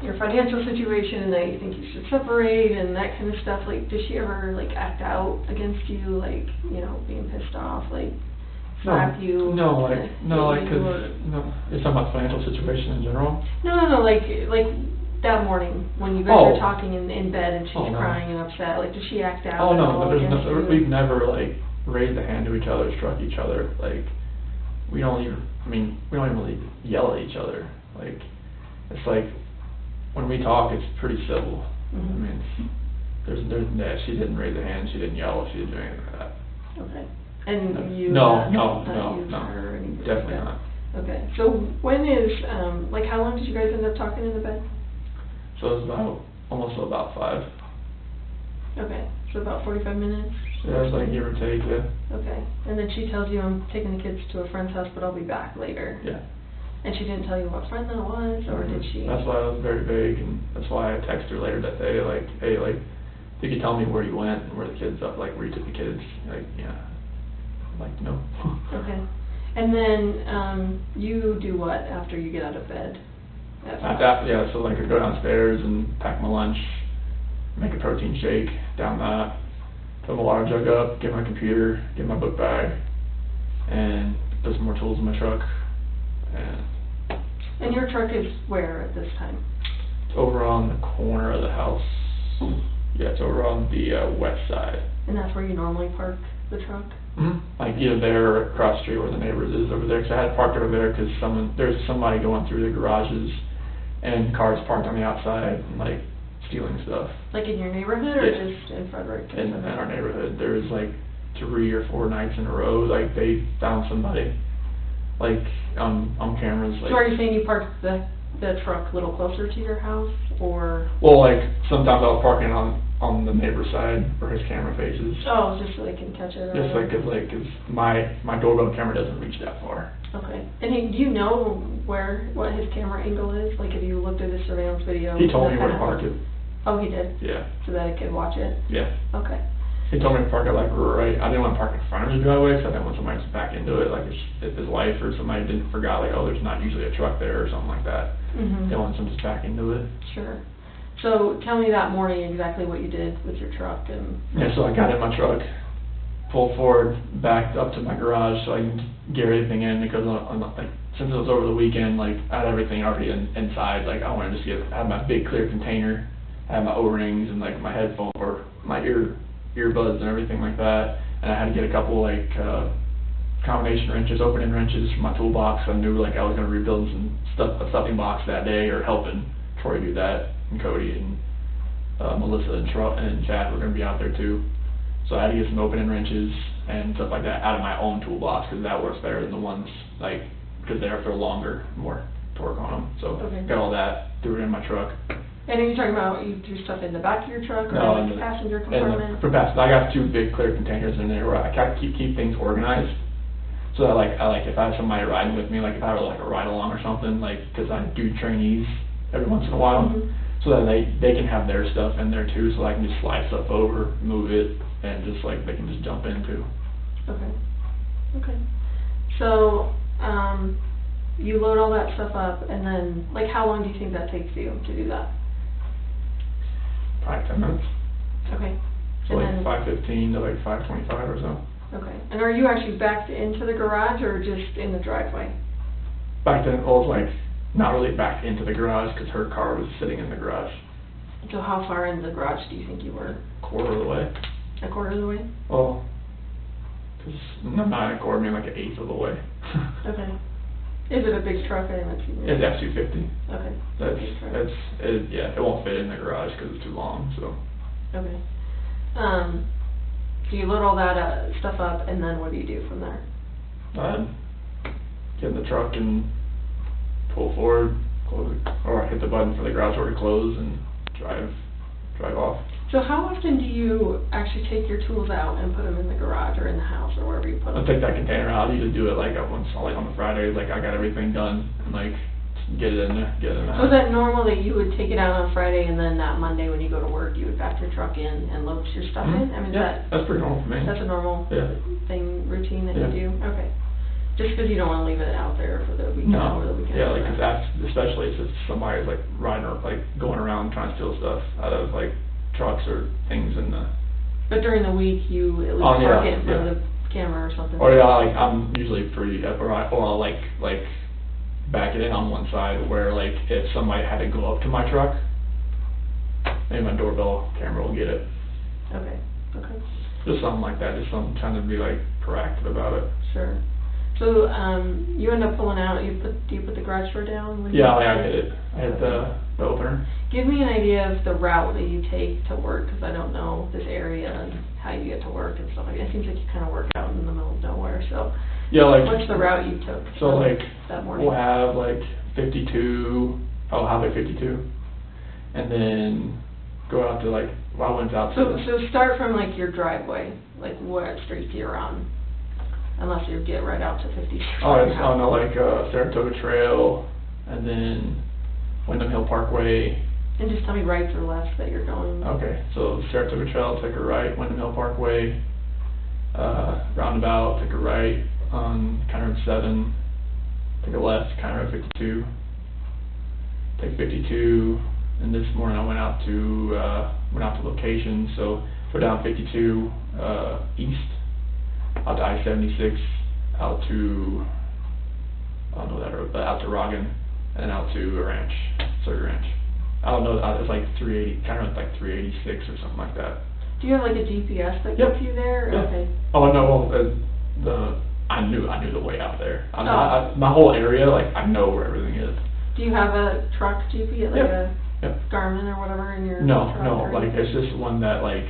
your financial situation and that you think you should separate and that kind of stuff, like, does she ever, like, act out against you, like, you know, being pissed off, like, slap you? No, like, hit cause, you, no, you're talking about financial situation in general? No, like that morning when you guys were talking in bed and she's crying and upset, like, does she act out? Oh, no, against you? we've never, like, raised a hand to each other, struck each other, like, we don't even really yell at each other, like, it's like, when we talk, it's pretty civil. Mm-hmm. I mean, she didn't raise a hand, she didn't yell, she didn't do anything like that. Okay. And you? No, definitely not. Okay. So when is, like, how long did you guys end up talking in the bed? So it was almost about 5. Okay. So about 45 minutes? Yeah, it was like give or take, yeah. Okay. And then she tells you, I'm taking the kids to a friend's house, but I'll be back later. Yeah. And she didn't tell you what friend that was, or did she? That's why I was very vague, and that's why I texted her later that day, like, hey, like, if you could tell me where you went and where the kids up, like, where you took the kids, like, yeah, I'd like to know. Okay. And then, you do what after you get out of bed? Yeah, so like I go downstairs and pack my lunch, make a protein shake, down that, fill my water jug up, get my computer, get my book bag, and put some more tools in my truck. And your truck is where at this time? It's over on the corner of the house. Yeah, it's over on the west side. And that's where you normally park the truck? Mm-hmm. Like either there or across the street where the neighbors is over there. Because I had parked over there because there's somebody going through the garages and cars parked on the outside and like stealing stuff. Like in your neighborhood or yeah. Just in Frederick? In our neighborhood. There was like 3 or 4 nights in a row, like they found somebody. Like on cameras. Like, so are you saying you parked the truck a little closer to your house, or? Well, like sometimes I was parking on the neighbor's side where his camera faces. Oh, just so they can catch it. Just like cause my doorbell camera doesn't reach that far. Okay. And do you know what his camera angle is? Like, have you looked at his surveillance video? He told me where to park it. Oh, he did. Yeah. So that I could watch it. Yeah. Okay. He told me to park it like right. I didn't want to park in front of the driveway because I didn't want somebody to back into it. Like if his wife or somebody forgot, like, oh, there's not usually a truck there or something like that. Mm-hmm. Didn't want someone to back into it. Sure. So tell me that morning exactly what you did with your truck and. Yeah, so I got in my truck, pulled forward, backed up to my garage so I can get everything in because like since it was over the weekend, like I had everything already inside. Like I wanted to just have my big clear container, have my O-rings and like my headphone or my earbuds and everything like that, and I had to get a couple like combination wrenches, opening wrenches from my toolbox. I knew like I was going to rebuild a stuffing box that day, or helping Troy do that, and Cody and Melissa and Chad were going to be out there too. So I had to get some opening wrenches and stuff like that out of my own toolbox because that works better than the ones like because they're longer, more torque on them. So got all that, threw it in my truck. And are you talking about you threw stuff in the back of your truck or no, in the passenger compartment? For passenger, I got 2 big clear containers in there where I keep things organized. So that I like if I have somebody riding with me, like if I have like a ride along or something, like because I do trainees every once in a while, so that they can have their stuff in there too, so I can just slide stuff over, move it, and just like they can just jump into. Okay. Okay. So you load all that stuff up, and then like how long do you think that takes you to do that? Probably 10 minutes. Okay. So and like 5:15 to like 5:25 or so. Okay. And are you actually backed into the garage or just in the driveway? Backed in, well, it's like not really backed into the garage because her car was sitting in the garage. So how far in the garage do you think you were? Quarter of the way. A quarter of the way? Well, because not a quarter, maybe like an eighth of the way. Okay. Is it a big truck? I haven't seen it. It's F-250. Okay. Yeah, it won't fit in the garage because it's too long, so. Okay. So you load all that stuff up, and then what do you do from there? Get in the truck and pull forward, close it, or hit the button for the garage door to close and drive off. So how often do you actually take your tools out and put them in the garage or in the house or wherever you put them? I'll take that container out. I usually do it like once, like on the Friday, like I got everything done and like get it in there, get it in the house. So is that normal that you would take it out on Friday and then that Monday when you go to work you would back your truck in and load your stuff in? I mean, yeah, that's pretty normal for me. That's a normal thing, routine that you do? Okay. Just because you don't want to leave it out there for the weekend No, or the weekend. yeah, like, 'cause that's, especially if somebody's like riding or like going around trying to steal stuff out of like trucks or things in the. But during the week, you at least Oh, yeah, park it in front yeah. of the camera or something. Or yeah, like I'm usually pretty, or I'll like back it in on one side where like if somebody had to go up to my truck, maybe my doorbell camera will get it. Okay, okay. Just something like that, just something, trying to be like proactive about it. Sure. So, you end up pulling out, do you put the garage door down? When Yeah, you like I hit it. I hit the opener. Give me an idea of the route that you take to work, because I don't know this area and how you get to work and stuff like that. It seems like you kind of work out in the middle of nowhere, so. Yeah, like. What's the route you took? So like, that morning? we'll have like 52, I'll have like 52, and then go out to like, well, I went out to. So start from like your driveway, like what street you're on, unless you get right out to 52. Oh, no, like Saratoga Trail, and then Wyndham Hill Parkway. And just tell me rights or lefts that you're going. Okay, so Saratoga Trail, take a right, Wyndham Hill Parkway, roundabout, take a right on County Road 7, take a left, County Road 52, take 52, and this morning I went out to location, so go down 52 east, out to I-76, out to, I don't know that road, but out to Rogan, and then out to a ranch, Surrey Ranch. I don't know, it's like 380, kind of like 386 or something like that. Do you have like a GPS that Yep. gets you there? Yeah. Okay. Oh no, well, I knew the way out there. My whole area, like I know where everything is. Do you have a truck GPS, like Yep. a Yep. Garmin or whatever in your No, truck? no, or like anything? it's just one that like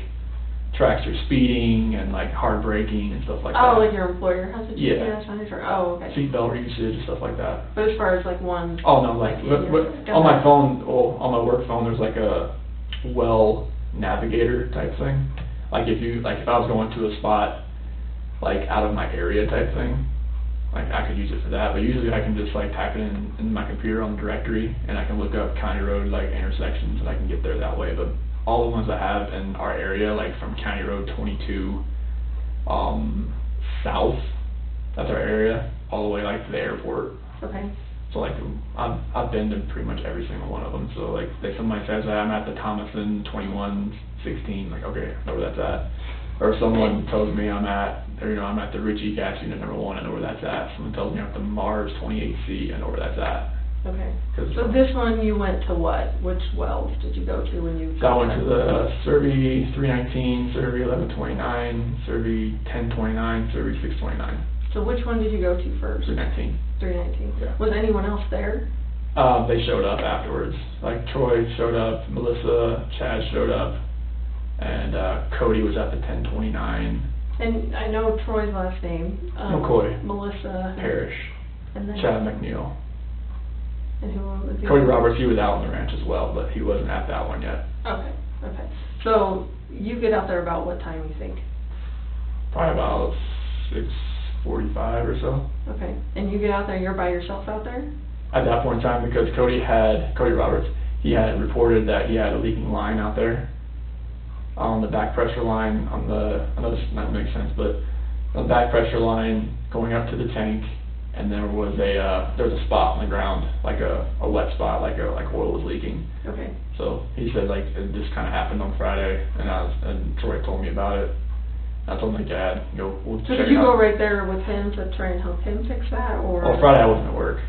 tracks your speeding and like hard braking and stuff like that. Oh, like your employer has a Yeah. GPS on your truck? Oh, okay. Seatbelt usage and stuff like that. But as far as like one. Oh no, like in but your- on my phone, well, on my work phone, there's like a well navigator type thing. Like if I was going to a spot like out of my area type thing, like I could use it for that. But usually I can just like type it in my computer on the directory, and I can look up county road like intersections, and I can get there that way. But all the ones I have in our area, like from County Road 22 south, that's our area, all the way like to the airport. Okay. So like I've been to pretty much every single one of them. So like if somebody says I'm at the Thomason 2116, like okay, I know where that's at. Or someone tells me I'm at the Ritchie gas unit number 1, I know where that's at. Someone tells me I'm at the Mars 28C, I know where that's at. Okay. 'Cause So this one you went to what? Which wells did you go to when you? So I went to the Survey 319, Survey 1129, Survey 1029, Survey 629. So which one did you go to first? 319. 319. Yeah. Was anyone else there? They showed up afterwards. Like Troy showed up, Melissa, Chad showed up, and Cody was at the 1029. And I know Troy's last name. McCoy. Melissa. Parrish. And then. Chad McNeil. And who was the Cody other? Roberts, he was out on the ranch as well, but he wasn't at that one yet. Okay. Okay. So you get out there about what time you think? Probably about 6:45 or so. Okay. And you get out there, you're by yourself out there? At that point in time, because Cody Roberts, he had reported that he had a leaking line out there on the back pressure line on the, I know this might not make sense, but on the back pressure line going up to the tank, and there was a spot on the ground, like a wet spot, like oil was leaking. Okay. So he said like it just kind of happened on Friday, and Troy told me about it. I told my dad, we'll So check did it you go out. right there with him to try and help him fix that, or? Oh, Friday I wasn't at work.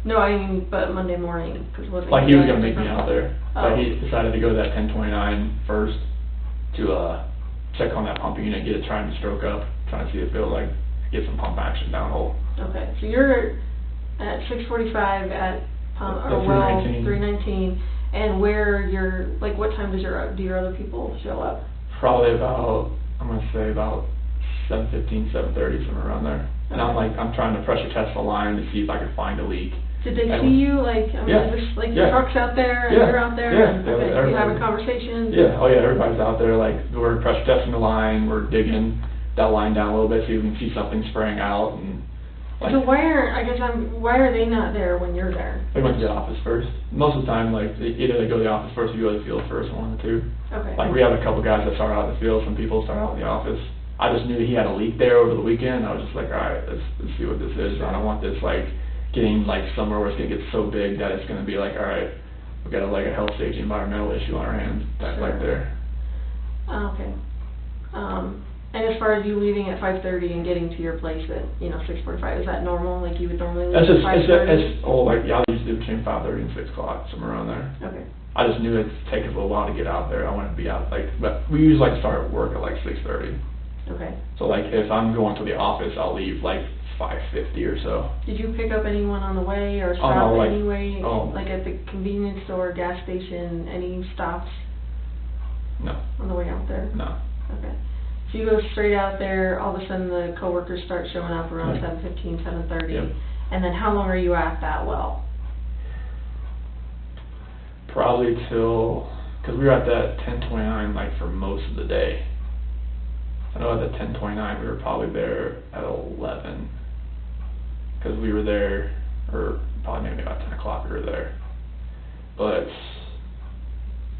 No, I mean, but Monday morning, because wasn't Like he was gonna meet me out there, Oh. but he decided to go to that 1029 first to check on that pump unit, get it trying to stroke up, trying to see if it'll like get some pump action downhole. Okay, so you're at 6:45 at The well 319. 319, and where you're like, what time do your other people show up? Probably about, I'm gonna say about 7:15, 7:30, somewhere around there. And I'm trying to pressure test the line to see if I can find a leak. Did they And- see you, like, I mean, Yeah. is this, like, Yeah. your truck's out there, and Yeah. you're out there? Yeah. And, Yeah, okay, you everybody. having conversations? Yeah, oh yeah, everybody's out there, like, we're pressure testing the line, we're digging that line down a little bit, so you can see something spraying out, and like, So why are they not there when you're there? they went to the office first. Most of the time, like, either they go to the office first or you go to the field first, one of the two. Okay. Like, we have a couple guys that start out in the field, some people start out in the office. I just knew he had a leak there over the weekend. I was just like, alright, let's see what this is. I don't want this like getting like somewhere where it's gonna get so big that it's gonna be like, alright, we've got like a health, safety, environmental issue on our hands. That's like there. Okay. And as far as you leaving at 5:30 and getting to your place at 6:45, is that normal? Like you would normally leave That's just at 5:30? I usually do between 5:30 and 6 o'clock, somewhere around there. Okay. I just knew it'd take us a little while to get out there. I wanted to be out but we usually like to start work at like 6:30. Okay. So like if I'm going to the office, I'll leave like 5:50 or so. Did you pick up anyone on the way or stop no, anyway? Oh. Like at the convenience store, gas station, any stops? No. On the way out there? No. Okay. So you go straight out there, all of a sudden the coworkers start showing up around 7:15, 7:30. Yep. And then how long are you at that well? Probably till, because we were at that 10:29 like for most of the day. I know at that 10:29 we were probably there at 11. Because we were there, or probably maybe about 10 o'clock we were there. But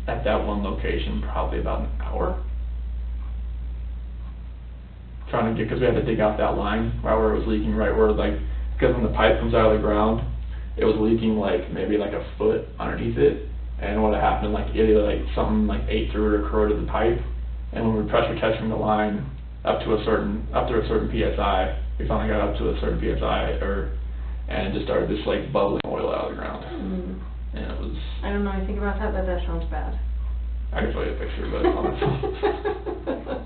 at that one location, probably about an hour. Trying to get, because we had to dig out that line right where it was leaking, right where because when the pipe comes out of the ground, it was leaking like maybe like a foot underneath it. And what had happened, like either like something like ate through it or corroded the pipe. And when we were pressure testing the line up to a certain PSI, we finally got up to a certain PSI, and it just started this like bubbling oil out of the ground. And it was. I don't know anything about that, but that sounds bad. I can show you a picture, but it's on the phone.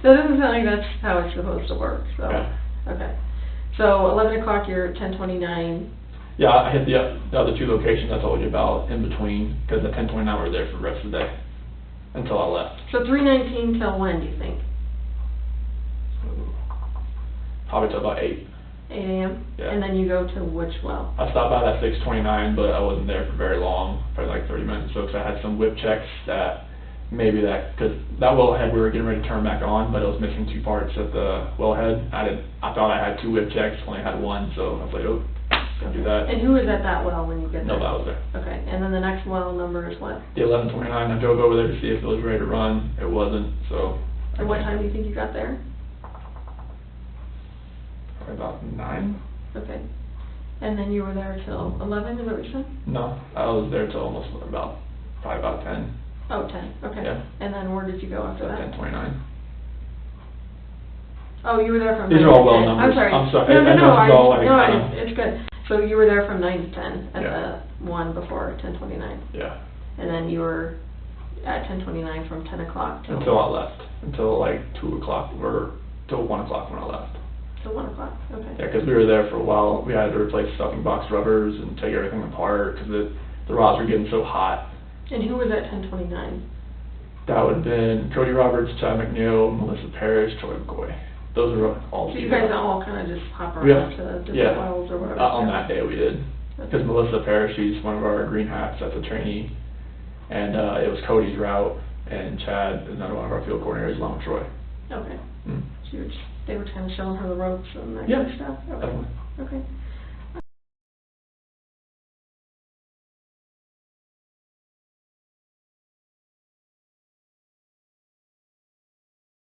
That doesn't sound like that's how it's supposed to work. So Yeah. Okay. So 11 o'clock, you're at 10:29. Yeah, I hit the other two locations I told you about in between, because at 10:29 we were there for the rest of the day until I left. So 3:19 till when, do you think? Probably till about 8. 8 a.m.? Yeah. And then you go to which well? I stopped by that 6:29, but I wasn't there for very long, probably like 30 minutes or so, because I had some whip checks that because that wellhead we were getting ready to turn back on, but it was missing 2 parts at the wellhead. I thought I had 2 whip checks, only had 1, so I was like, oh, gonna do that. And who is at that well when you get there? No, that was there. Okay, and then the next well number is what? The 11:29, I drove over there to see if it was ready to run. It wasn't, so. And what time do you think you got there? Probably about 9. Okay. And then you were there till 11, is that what you said? No, I was there till probably about 10. Oh, 10, okay. Yeah. And then where did you go after that? 10:29. Oh, you were there from These 9 are all to well 10. numbers. I'm sorry. I'm sorry. No, I know this is all like, it's good. So you were there from 9 to 10 at Yeah. the one before 10:29. Yeah. And then you were at 10:29 from 10 o'clock till... Until I left. Until like 2 o'clock, or till 1 o'clock when I left. Till 1 o'clock, okay. Yeah, because we were there for a while. We had to replace stuffing box rubbers and take everything apart, because the rods were getting so hot. And who was at 10:29? That would have been Cody Roberts, Chad McNeil, Melissa Parrish, Troy McCoy. Those are all. So you guys all kind of just hop around Yeah. to different wells or whatever? On that day we did. Because Melissa Parrish, she's one of our green hats, that's a trainee. And it was Cody's route, and Chad is another one of our field coordinators along with Troy. Okay. Mm. So they were kind of showing her the ropes and that Yeah, kind of stuff? Okay. definitely. Okay.